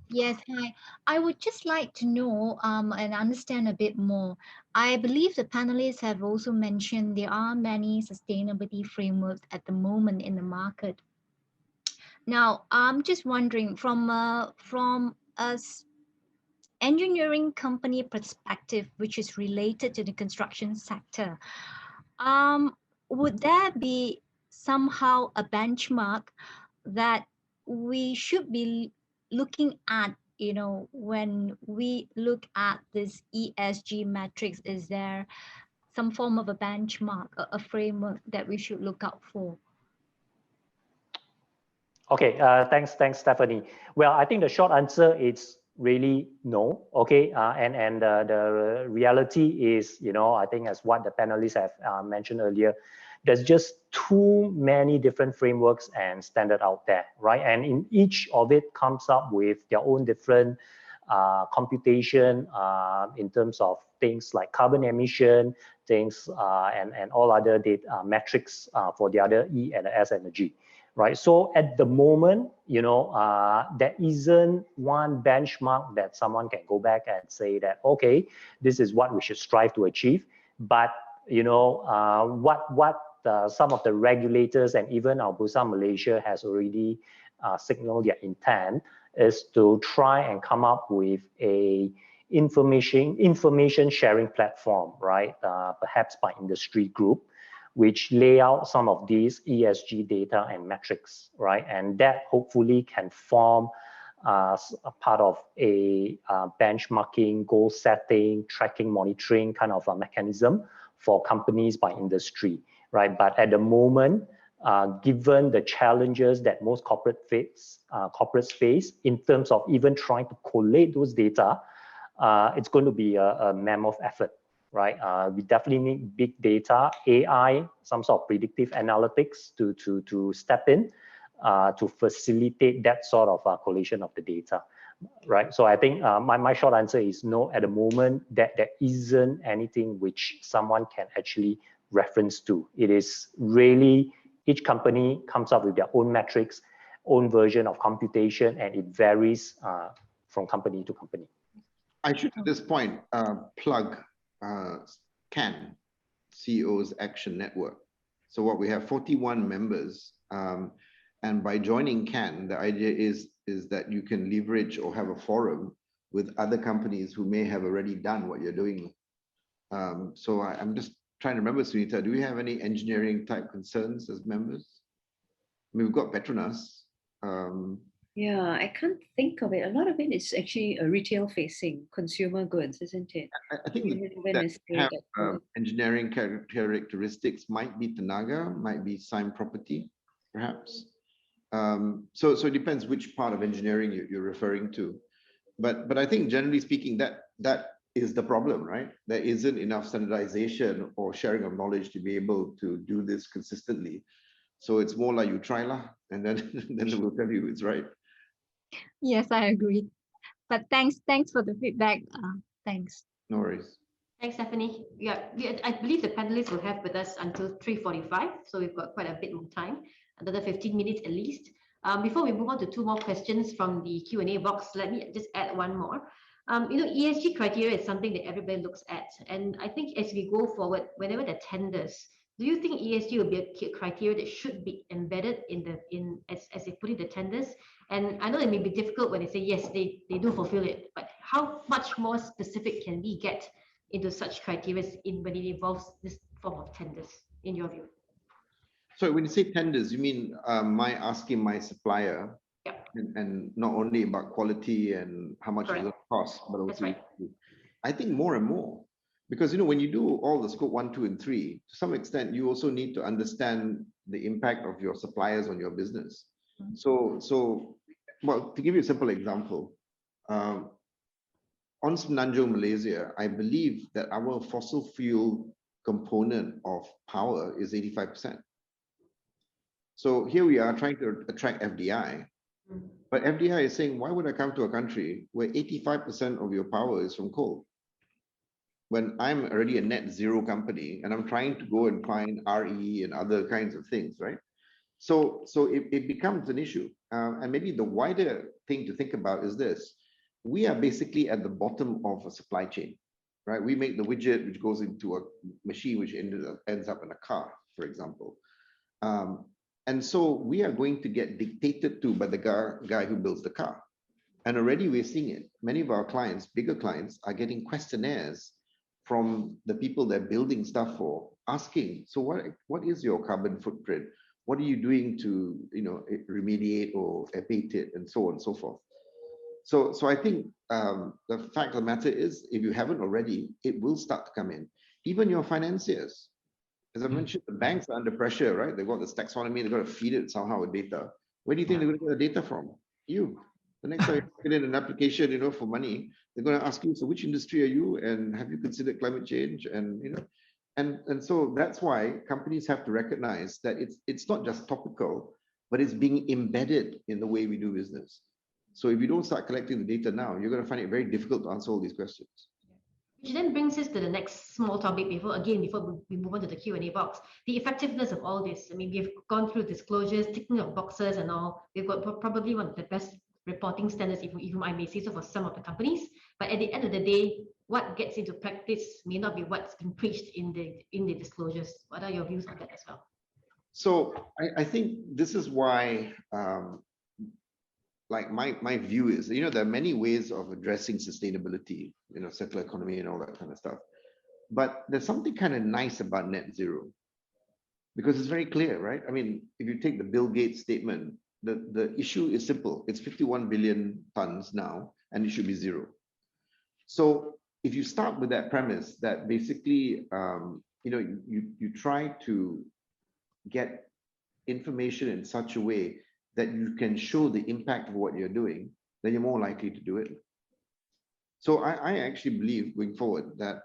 Yes, hi. I would just like to know and understand a bit more. I believe the panelists have also mentioned there are many sustainability frameworks at the moment in the market. Now, I'm just wondering from a engineering company perspective, which is related to the construction sector, would there be somehow a benchmark that we should be looking at, when we look at this ESG metrics? Is there some form of a benchmark, a framework that we should look out for? Okay, thanks, Stephanie. Well, I think the short answer is really no. Okay, and the reality is, I think as what the panelists have mentioned earlier, there's just too many different frameworks and standard out there, right? And in each of it comes up with their own different computation in terms of things like carbon emission, things and all other data metrics for the other E and the S and the G. Right. So at the moment, there isn't one benchmark that someone can go back and say that, okay, this is what we should strive to achieve. But, what some of the regulators and even our Bursa Malaysia has already signaled their intent is to try and come up with a information sharing platform, right? Perhaps by industry group, which lay out some of these ESG data and metrics, right? And that hopefully can form a part of a benchmarking, goal setting, tracking, monitoring kind of a mechanism for companies by industry, right? But at the moment, given the challenges that most corporates face in terms of even trying to collate those data, it's going to be a mammoth effort. Right, we definitely need big data, AI, some sort of predictive analytics to step in to facilitate that sort of collation of the data, right? So I think my short answer is no. At the moment, that there isn't anything which someone can actually reference to. It is really each company comes up with their own metrics, own version of computation, and it varies from company to company. I should at this point plug CAN, CEO's Action Network. So what we have 41 members, and by joining CAN, the idea is that you can leverage or have a forum with other companies who may have already done what you're doing. So I'm just trying to remember, Sunita, do we have any engineering type concerns as members? I mean, we've got Petronas. Yeah, I can't think of it. A lot of it is actually retail facing, consumer goods, isn't it? I think that have engineering characteristics might be Tenaga, might be Sime Property, perhaps. So it depends which part of engineering you're referring to. But I think generally speaking, that is the problem, right? There isn't enough standardization or sharing of knowledge to be able to do this consistently. So it's more like you try lah, and then we'll tell you it's right. Yes, I agree. But thanks for the feedback. Thanks. No worries. Thanks, Stephanie. Yeah, I believe the panelists will have with us until 3:45, so we've got quite a bit more time, another 15 minutes at least. Before we move on to two more questions from the Q&A box, let me just add one more. ESG criteria is something that everybody looks at, and I think as we go forward, whenever there are tenders, do you think ESG will be a key criteria that should be embedded as they put in the tenders? And I know it may be difficult when they say yes, they do fulfill it, but how much more specific can we get into such criteria when it involves this form of tenders, in your view? So when you say tenders, you mean my asking my supplier, and not only about quality and how much it costs, but also I think more and more. Because when you do all the scope 1, 2, and 3, to some extent, you also need to understand the impact of your suppliers on your business. So well, to give you a simple example, on Semenanjung, Malaysia, I believe that our fossil fuel component of power is 85%. So here we are trying to attract FDI, but FDI is saying, why would I come to a country where 85% of your power is from coal? When I'm already a net zero company and I'm trying to go and find RE and other kinds of things, right? So it becomes an issue. And maybe the wider thing to think about is this. We are basically at the bottom of a supply chain, right? We make the widget, which goes into a machine, which ends up in a car, for example. And so we are going to get dictated to by the guy who builds the car. And already we're seeing it. Many of our clients, bigger clients, are getting questionnaires from the people they're building stuff for, asking, so what is your carbon footprint? What are you doing to remediate or abate it, and so on and so forth. So I think the fact of the matter is, if you haven't already, it will start to come in. Even your financiers. As I mentioned, the banks are under pressure, right? They've got this taxonomy, they've got to feed it somehow with data. Where do you think they're going to get the data from? You. The next time you put in an application, for money, they're going to ask you, so which industry are you? And have you considered climate change? And, and so that's why companies have to recognize that it's not just topical, but it's being embedded in the way we do business. So if you don't start collecting the data now, you're going to find it very difficult to answer all these questions. Which then brings us to the next small topic before we move on to the Q&A box, the effectiveness of all this. I mean, we've gone through disclosures, ticking of boxes and all. We've got probably one of the best reporting standards, even I may say so, for some of the companies. But at the end of the day, what gets into practice may not be what's been preached in the disclosures. What are your views on that as well? So I think this is why like my view is, there are many ways of addressing sustainability, circular economy and all that kind of stuff. But there's something kind of nice about net zero, because it's very clear, right? I mean, if you take the Bill Gates statement, the issue is simple. It's 51 billion tons now, and it should be zero. So if you start with that premise that basically, you try to get information in such a way that you can show the impact of what you're doing, then you're more likely to do it. So I actually believe going forward that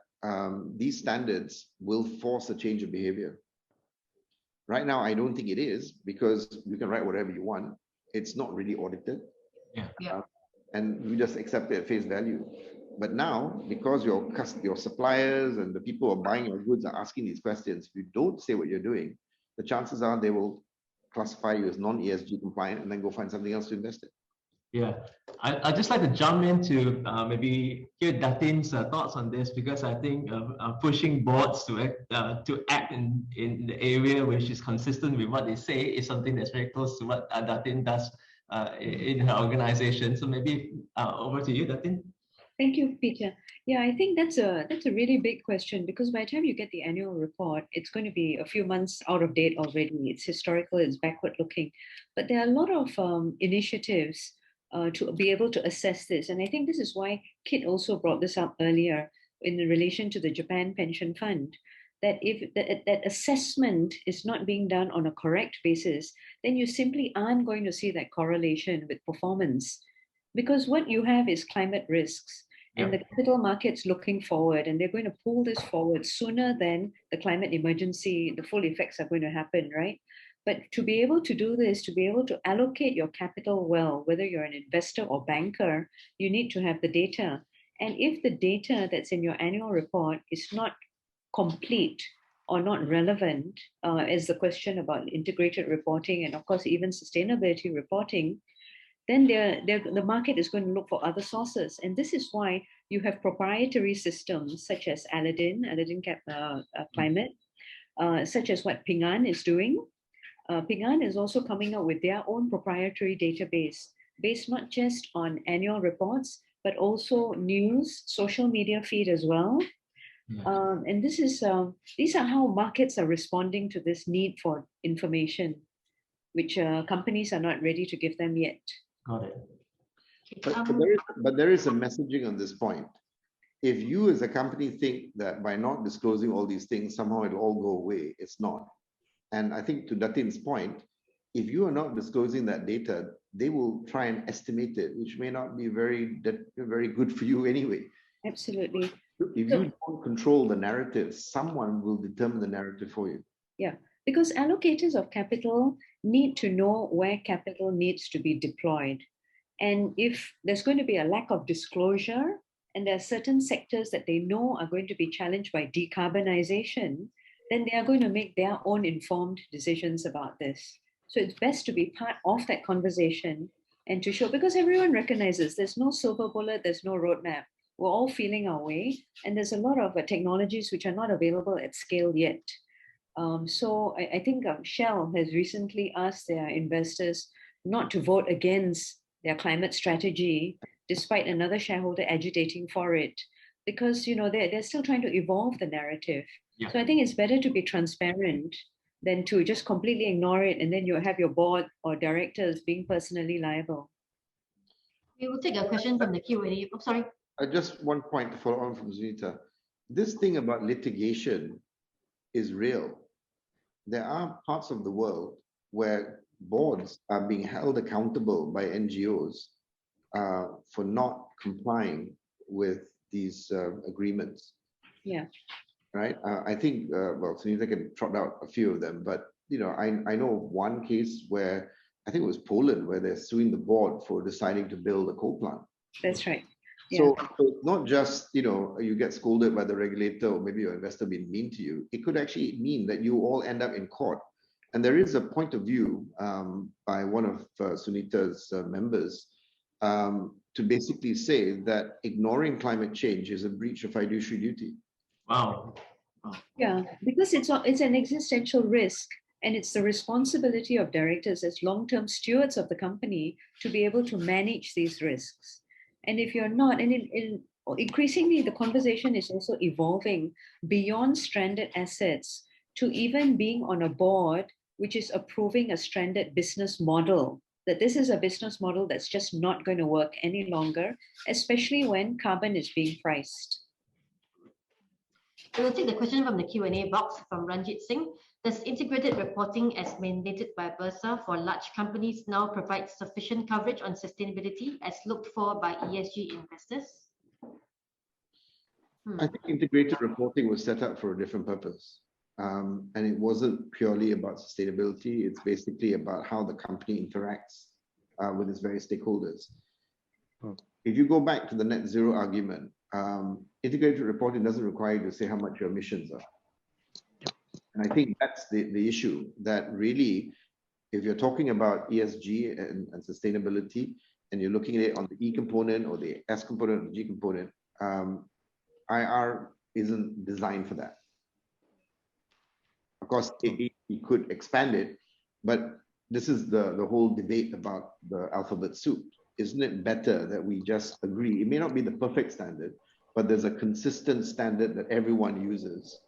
these standards will force a change of behavior. Right now, I don't think it is, because you can write whatever you want. It's not really audited. And you just accept it at face value. But now, because your suppliers and the people who are buying your goods are asking these questions, if you don't say what you're doing, the chances are they will classify you as non-ESG compliant and then go find something else to invest in. Yeah, I'd just like to jump in to maybe hear Datin's thoughts on this, because I think pushing boards to act in the area which is consistent with what they say is something that's very close to what Datin does in her organization. So maybe over to you, Datin. Thank you, Peter. Yeah, I think that's a really big question, because by the time you get the annual report, it's going to be a few months out of date already. It's historical, it's backward looking. But there are a lot of initiatives to be able to assess this. And I think this is why Kit also brought this up earlier in relation to the Japan Pension Fund, that if that assessment is not being done on a correct basis, then you simply aren't going to see that correlation with performance. Because what you have is climate risks, and the capital markets looking forward, and they're going to pull this forward sooner than the climate emergency, the full effects are going to happen, right? But to be able to do this, to be able to allocate your capital well, whether you're an investor or banker, you need to have the data. And if the data that's in your annual report is not complete or not relevant, as the question about integrated reporting and of course even sustainability reporting, then the market is going to look for other sources. And this is why you have proprietary systems such as Aladdin Climate, such as what Ping An is doing. Ping An is also coming up with their own proprietary database based not just on annual reports, but also news, social media feed as well. Yeah. And this is these are how markets are responding to this need for information, which companies are not ready to give them yet. Got it. But there is a messaging on this point. If you as a company think that by not disclosing all these things, somehow it'll all go away, it's not. And I think to Datin's point, if you are not disclosing that data, they will try and estimate it, which may not be very good for you anyway. Absolutely. If you don't control the narrative, someone will determine the narrative for you. Yeah, because allocators of capital need to know where capital needs to be deployed. And if there's going to be a lack of disclosure, and there are certain sectors that they know are going to be challenged by decarbonization, then they are going to make their own informed decisions about this. So it's best to be part of that conversation and to show, because everyone recognizes there's no silver bullet, there's no roadmap. We're all feeling our way, and there's a lot of technologies which are not available at scale yet. So I think Shell has recently asked their investors not to vote against their climate strategy, despite another shareholder agitating for it, because they're still trying to evolve the narrative. Yeah. So I think it's better to be transparent than to just completely ignore it, and then you have your board or directors being personally liable. We will take a question from the Q&A. Oh, sorry. Just one point to follow on from Sunita. This thing about litigation is real. There are parts of the world where boards are being held accountable by NGOs for not complying with these agreements. Yeah. Right. I think, well, Sunita can trot out a few of them, but I know of one case where I think it was Poland, where they're suing the board for deciding to build a coal plant. That's right. Yeah. So it's not just, you get scolded by the regulator or maybe your investor being mean to you. It could actually mean that you all end up in court. And there is a point of view by one of Sunita's members to basically say that ignoring climate change is a breach of fiduciary duty. Wow. Yeah, because it's an existential risk, and it's the responsibility of directors as long-term stewards of the company to be able to manage these risks. And if you're not, and increasingly the conversation is also evolving beyond stranded assets to even being on a board which is approving a stranded business model, that this is a business model that's just not going to work any longer, especially when carbon is being priced. We will take the question from the Q&A box from Ranjit Singh. Does integrated reporting as mandated by Bursa for large companies now provide sufficient coverage on sustainability as looked for by ESG investors? I think integrated reporting was set up for a different purpose. And it wasn't purely about sustainability. It's basically about how the company interacts with its various stakeholders. If you go back to the net zero argument, integrated reporting doesn't require you to say how much your emissions are. And I think that's the issue, that really, if you're talking about ESG and sustainability, and you're looking at it on the E component or the S component or the G component, IR isn't designed for that. Of course, it could expand it, but this is the whole debate about the alphabet soup. Isn't it better that we just agree? It may not be the perfect standard, but there's a consistent standard that everyone uses.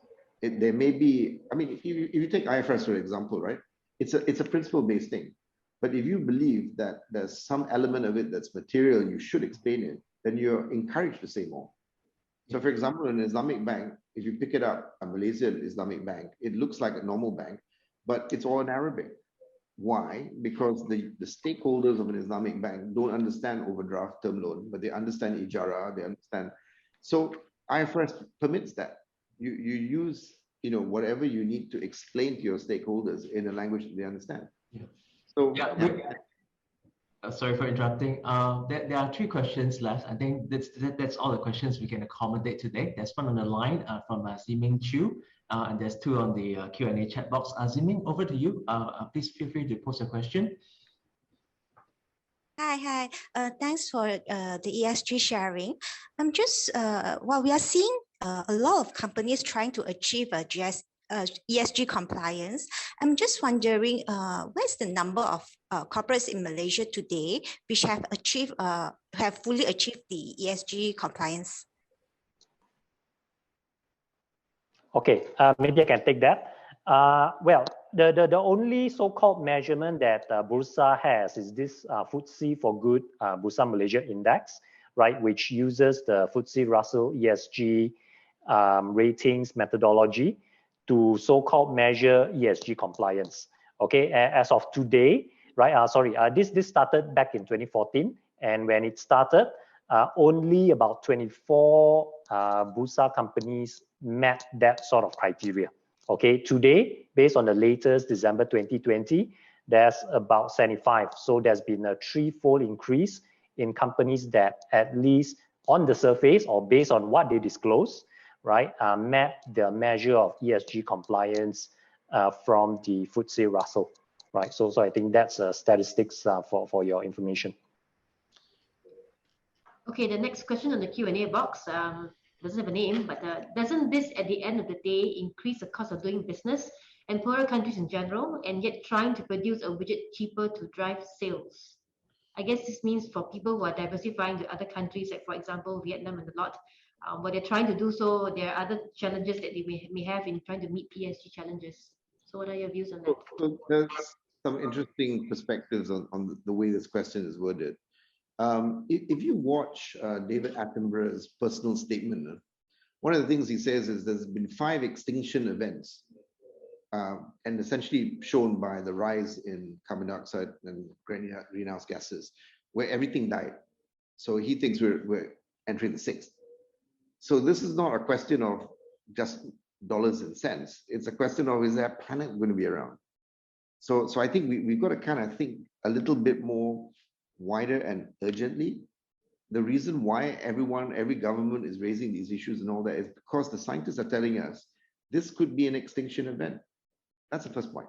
There may be, I mean, if you take IFRS for example, right? It's a principle-based thing. But if you believe that there's some element of it that's material, you should explain it, then you're encouraged to say more. So for example, an Islamic bank, if you pick it up, a Malaysian Islamic bank, it looks like a normal bank, but it's all in Arabic. Why? Because the stakeholders of an Islamic bank don't understand overdraft term loan, but they understand ijara, they understand. So IFRS permits that. You use whatever you need to explain to your stakeholders in a language that they understand. Yeah. So sorry for interrupting. There are 3 questions left. I think that's all the questions we can accommodate today. There's one on the line from Ziming Chu, and there's 2 on the Q&A chat box. Ziming, over to you. Please feel free to post a question. Hi. Thanks for the ESG sharing. I'm just, we are seeing a lot of companies trying to achieve a ESG compliance. I'm just wondering, what's the number of corporates in Malaysia today which have achieved, have fully achieved the ESG compliance? Okay, maybe I can take that. Well, the only so-called measurement that Bursa has is this FTSE for Good Bursa Malaysia Index, right, which uses the FTSE Russell ESG ratings methodology to so-called measure ESG compliance. Okay, as of today, right? This started back in 2014, and when it started, only about 24 Bursa companies met that sort of criteria. Okay, today, based on the latest December 2020, there's about 75. So there's been a threefold increase in companies that, at least on the surface or based on what they disclose, right, met the measure of ESG compliance from the FTSE Russell, right? So I think that's statistics for your information. Okay, the next question on the Q&A box doesn't have a name, but doesn't this at the end of the day increase the cost of doing business and poorer countries in general, and yet trying to produce a widget cheaper to drive sales? I guess this means for people who are diversifying to other countries, like for example, Vietnam and a lot, but they're trying to do so, there are other challenges that they may have in trying to meet ESG challenges. So what are your views on that? So there's some interesting perspectives on the way this question is worded. If you watch David Attenborough's personal statement, one of the things he says is there's been 5 extinction events, and essentially shown by the rise in carbon dioxide and greenhouse gases, where everything died. So he thinks we're entering the 6th. So this is not a question of just dollars and cents. It's a question of, is that planet going to be around? So I think we've got to kind of think a little bit more wider and urgently. The reason why every government is raising these issues and all that is because the scientists are telling us this could be an extinction event. That's the first point.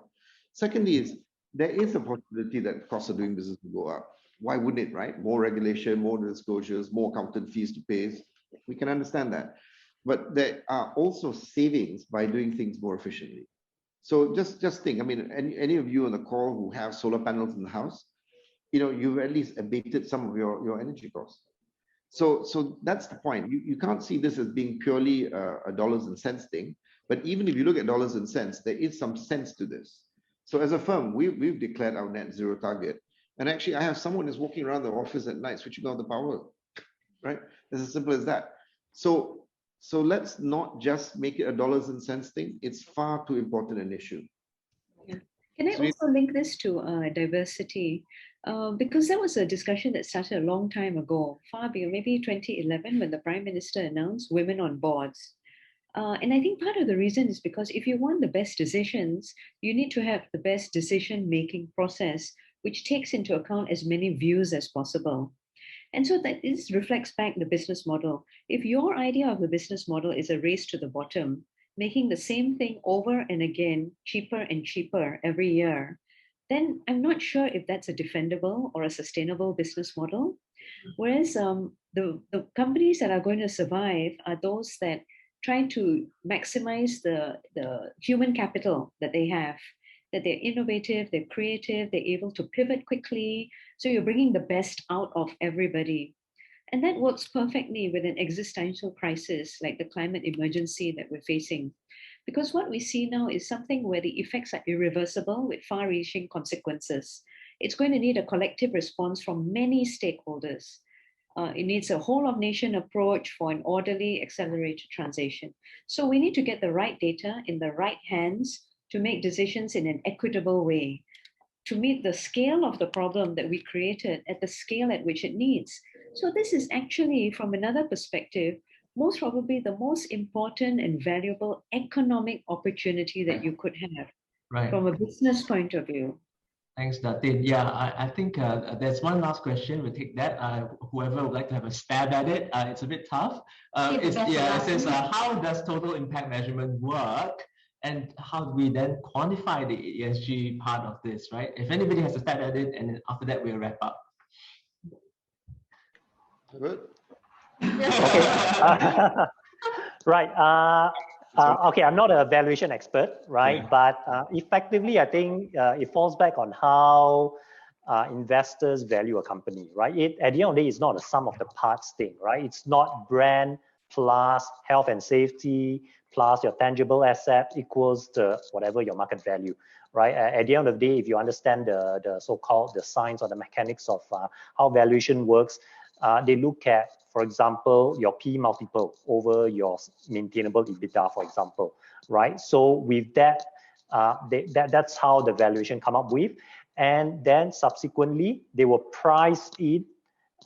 Secondly is there is a possibility that costs of doing business will go up. Why wouldn't it, right? More regulation, more disclosures, more accountant fees to pay. We can understand that. But there are also savings by doing things more efficiently. So just think, I mean, any of you on the call who have solar panels in the house, you know, you've at least abated some of your energy costs. So that's the point. You can't see this as being purely a dollars and cents thing. But even if you look at dollars and cents, there is some sense to this. So as a firm, we've declared our net zero target. And actually, I have someone who's walking around the office at night switching on the power, right? It's as simple as that. So let's not just make it a dollars and cents thing. It's far too important an issue. Yeah. Can I also link this to diversity? Because there was a discussion that started a long time ago, far beyond, maybe 2011, when the Prime Minister announced women on boards. And I think part of the reason is because if you want the best decisions, you need to have the best decision-making process, which takes into account as many views as possible. And so that this reflects back the business model. If your idea of the business model is a race to the bottom, making the same thing over and again, cheaper and cheaper every year, then I'm not sure if that's a defendable or a sustainable business model. Whereas the companies that are going to survive are those that try to maximize the human capital that they have, that they're innovative, they're creative, they're able to pivot quickly. So you're bringing the best out of everybody. And that works perfectly with an existential crisis like the climate emergency that we're facing. Because what we see now is something where the effects are irreversible with far-reaching consequences. It's going to need a collective response from many stakeholders. It needs a whole of nation approach for an orderly, accelerated transition. So we need to get the right data in the right hands to make decisions in an equitable way, to meet the scale of the problem that we created at the scale at which it needs. So this is actually, from another perspective, most probably the most important and valuable economic opportunity that you could have, right, from a business point of view. Thanks, Datin. Yeah, I think there's one last question. We'll take that. Whoever would like to have a stab at it, it's a bit tough. It says, how does total impact measurement work? And how do we then quantify the ESG part of this, right? If anybody has a stab at it, and then after that, we'll wrap up. Herbert? Okay. Right. Okay, I'm not a valuation expert, right? Yeah. But effectively, I think it falls back on how investors value a company, right? At the end of the day, it's not a sum of the parts thing, right? It's not brand plus health and safety plus your tangible asset equals to whatever your market value, right? At the end of the day, if you understand the so-called the science or the mechanics of how valuation works, they look at, for example, your P multiple over your maintainable EBITDA, for example, right? So with that, that's how the valuation come up with. And then subsequently, they will price it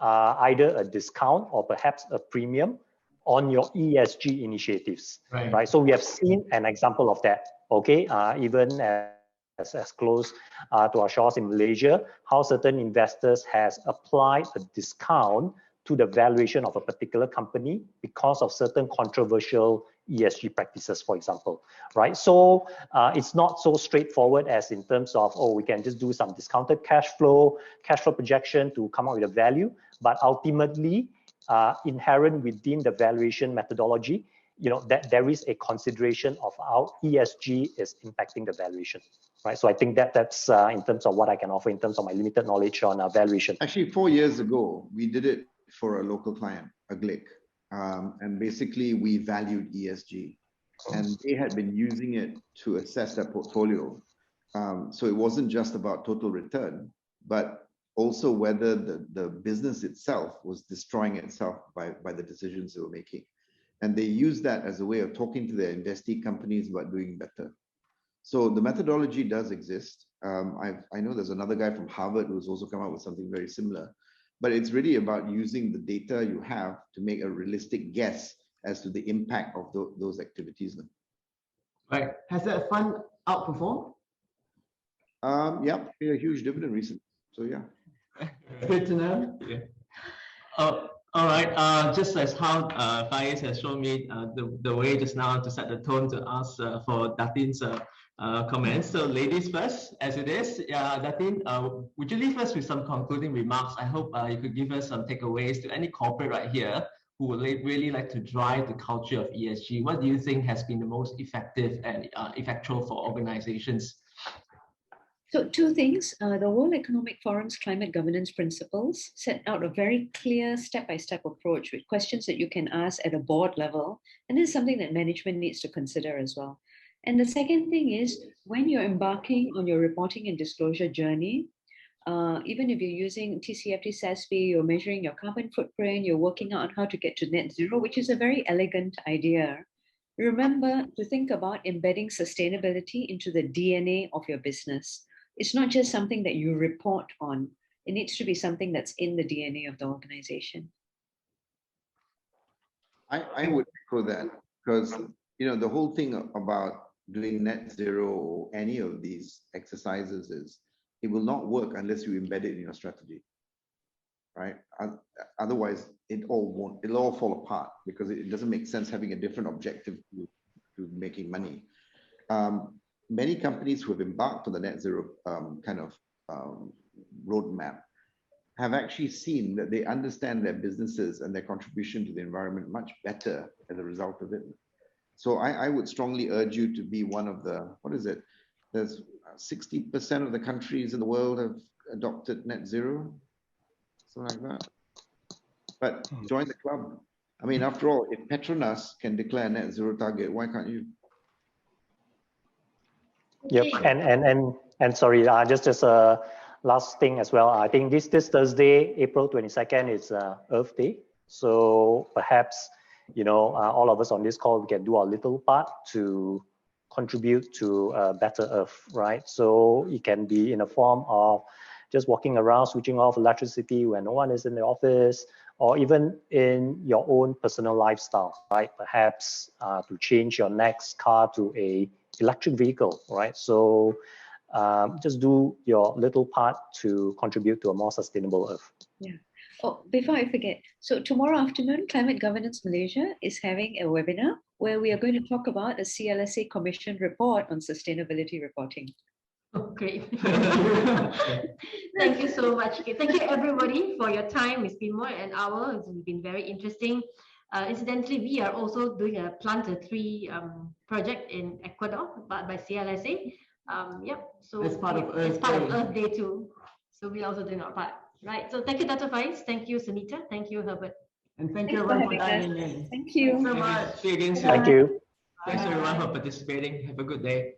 either a discount or perhaps a premium on your ESG initiatives, right? So we have seen an example of that, okay? Even as close to our shores in Malaysia, how certain investors has applied a discount to the valuation of a particular company because of certain controversial ESG practices, for example, right? So it's not so straightforward as in terms of, oh, we can just do some discounted cash flow projection to come up with a value, but ultimately inherent within the valuation methodology, you know, that there is a consideration of how ESG is impacting the valuation, right? So I think that's in terms of what I can offer in terms of my limited knowledge on valuation. Actually, 4 years ago, we did it for a local client, a GLIC, and basically we valued ESG, and they had been using it to assess their portfolio. So it wasn't just about total return, but also whether the business itself was destroying itself by the decisions they were making. And they used that as a way of talking to their investee companies about doing better. So the methodology does exist. I know there's another guy from Harvard who's also come up with something very similar, but it's really about using the data you have to make a realistic guess as to the impact of those activities. Right. Has that fund outperformed? Yeah, paid a huge dividend recently. So yeah. Good to know. Yeah. All right. Just as how Faiz has shown me the way just now to set the tone to ask for Datin's comments. So ladies first, as it is. Datin, would you leave us with some concluding remarks? I hope you could give us some takeaways to any corporate right here who would really like to drive the culture of ESG. What do you think has been the most effective and effectual for organizations? So two things, the World Economic Forum's climate governance principles set out a very clear step-by-step approach with questions that you can ask at a board level. And this is something that management needs to consider as well. And the second thing is when you're embarking on your reporting and disclosure journey, even if you're using TCFD SASB, you're measuring your carbon footprint, you're working out how to get to net zero, which is a very elegant idea. Remember to think about embedding sustainability into the DNA of your business. It's not just something that you report on. It needs to be something that's in the DNA of the organization. I would echo that because, you know, the whole thing about doing net zero or any of these exercises is it will not work unless you embed it in your strategy, right? Otherwise, it'll all fall apart because it doesn't make sense having a different objective to making money. Many companies who have embarked on the net zero kind of roadmap have actually seen that they understand their businesses and their contribution to the environment much better as a result of it. So I would strongly urge you to be one of the, what is it? There's 60% of the countries in the world have adopted net zero, something like that. But join the club. I mean, after all, if Petronas can declare a net zero target, why can't you? Yep, and sorry, just a last thing as well. I think this Thursday, April 22nd, is Earth Day. So perhaps, you know, all of us on this call, we can do our little part to contribute to a better Earth, right? So it can be in a form of just walking around, switching off electricity when no one is in the office, or even in your own personal lifestyle, right? Perhaps to change your next car to a electric vehicle, right? So just do your little part to contribute to a more sustainable Earth. Yeah. Oh, before I forget, so tomorrow afternoon, Climate Governance Malaysia is having a webinar where we are going to talk about a CLSA Commission report on sustainability reporting. Oh, great. Thank you so much. Okay, thank you everybody for your time. It's been more than an hour. It's been very interesting. Incidentally, we are also doing a Plant a Tree project in Ecuador by CLSA. Yep. So It's part of it's Earth part of Day. Earth Day too. So we're also doing our part. Right. So thank you, Dato Faiz. Thank you, Sunita. Thank you, Herbert. And thank Thanks you for everyone for having us. dining in. Thank you. Thanks so Maybe much. see you again soon. Thank you. Thanks everyone for participating. Have a good day.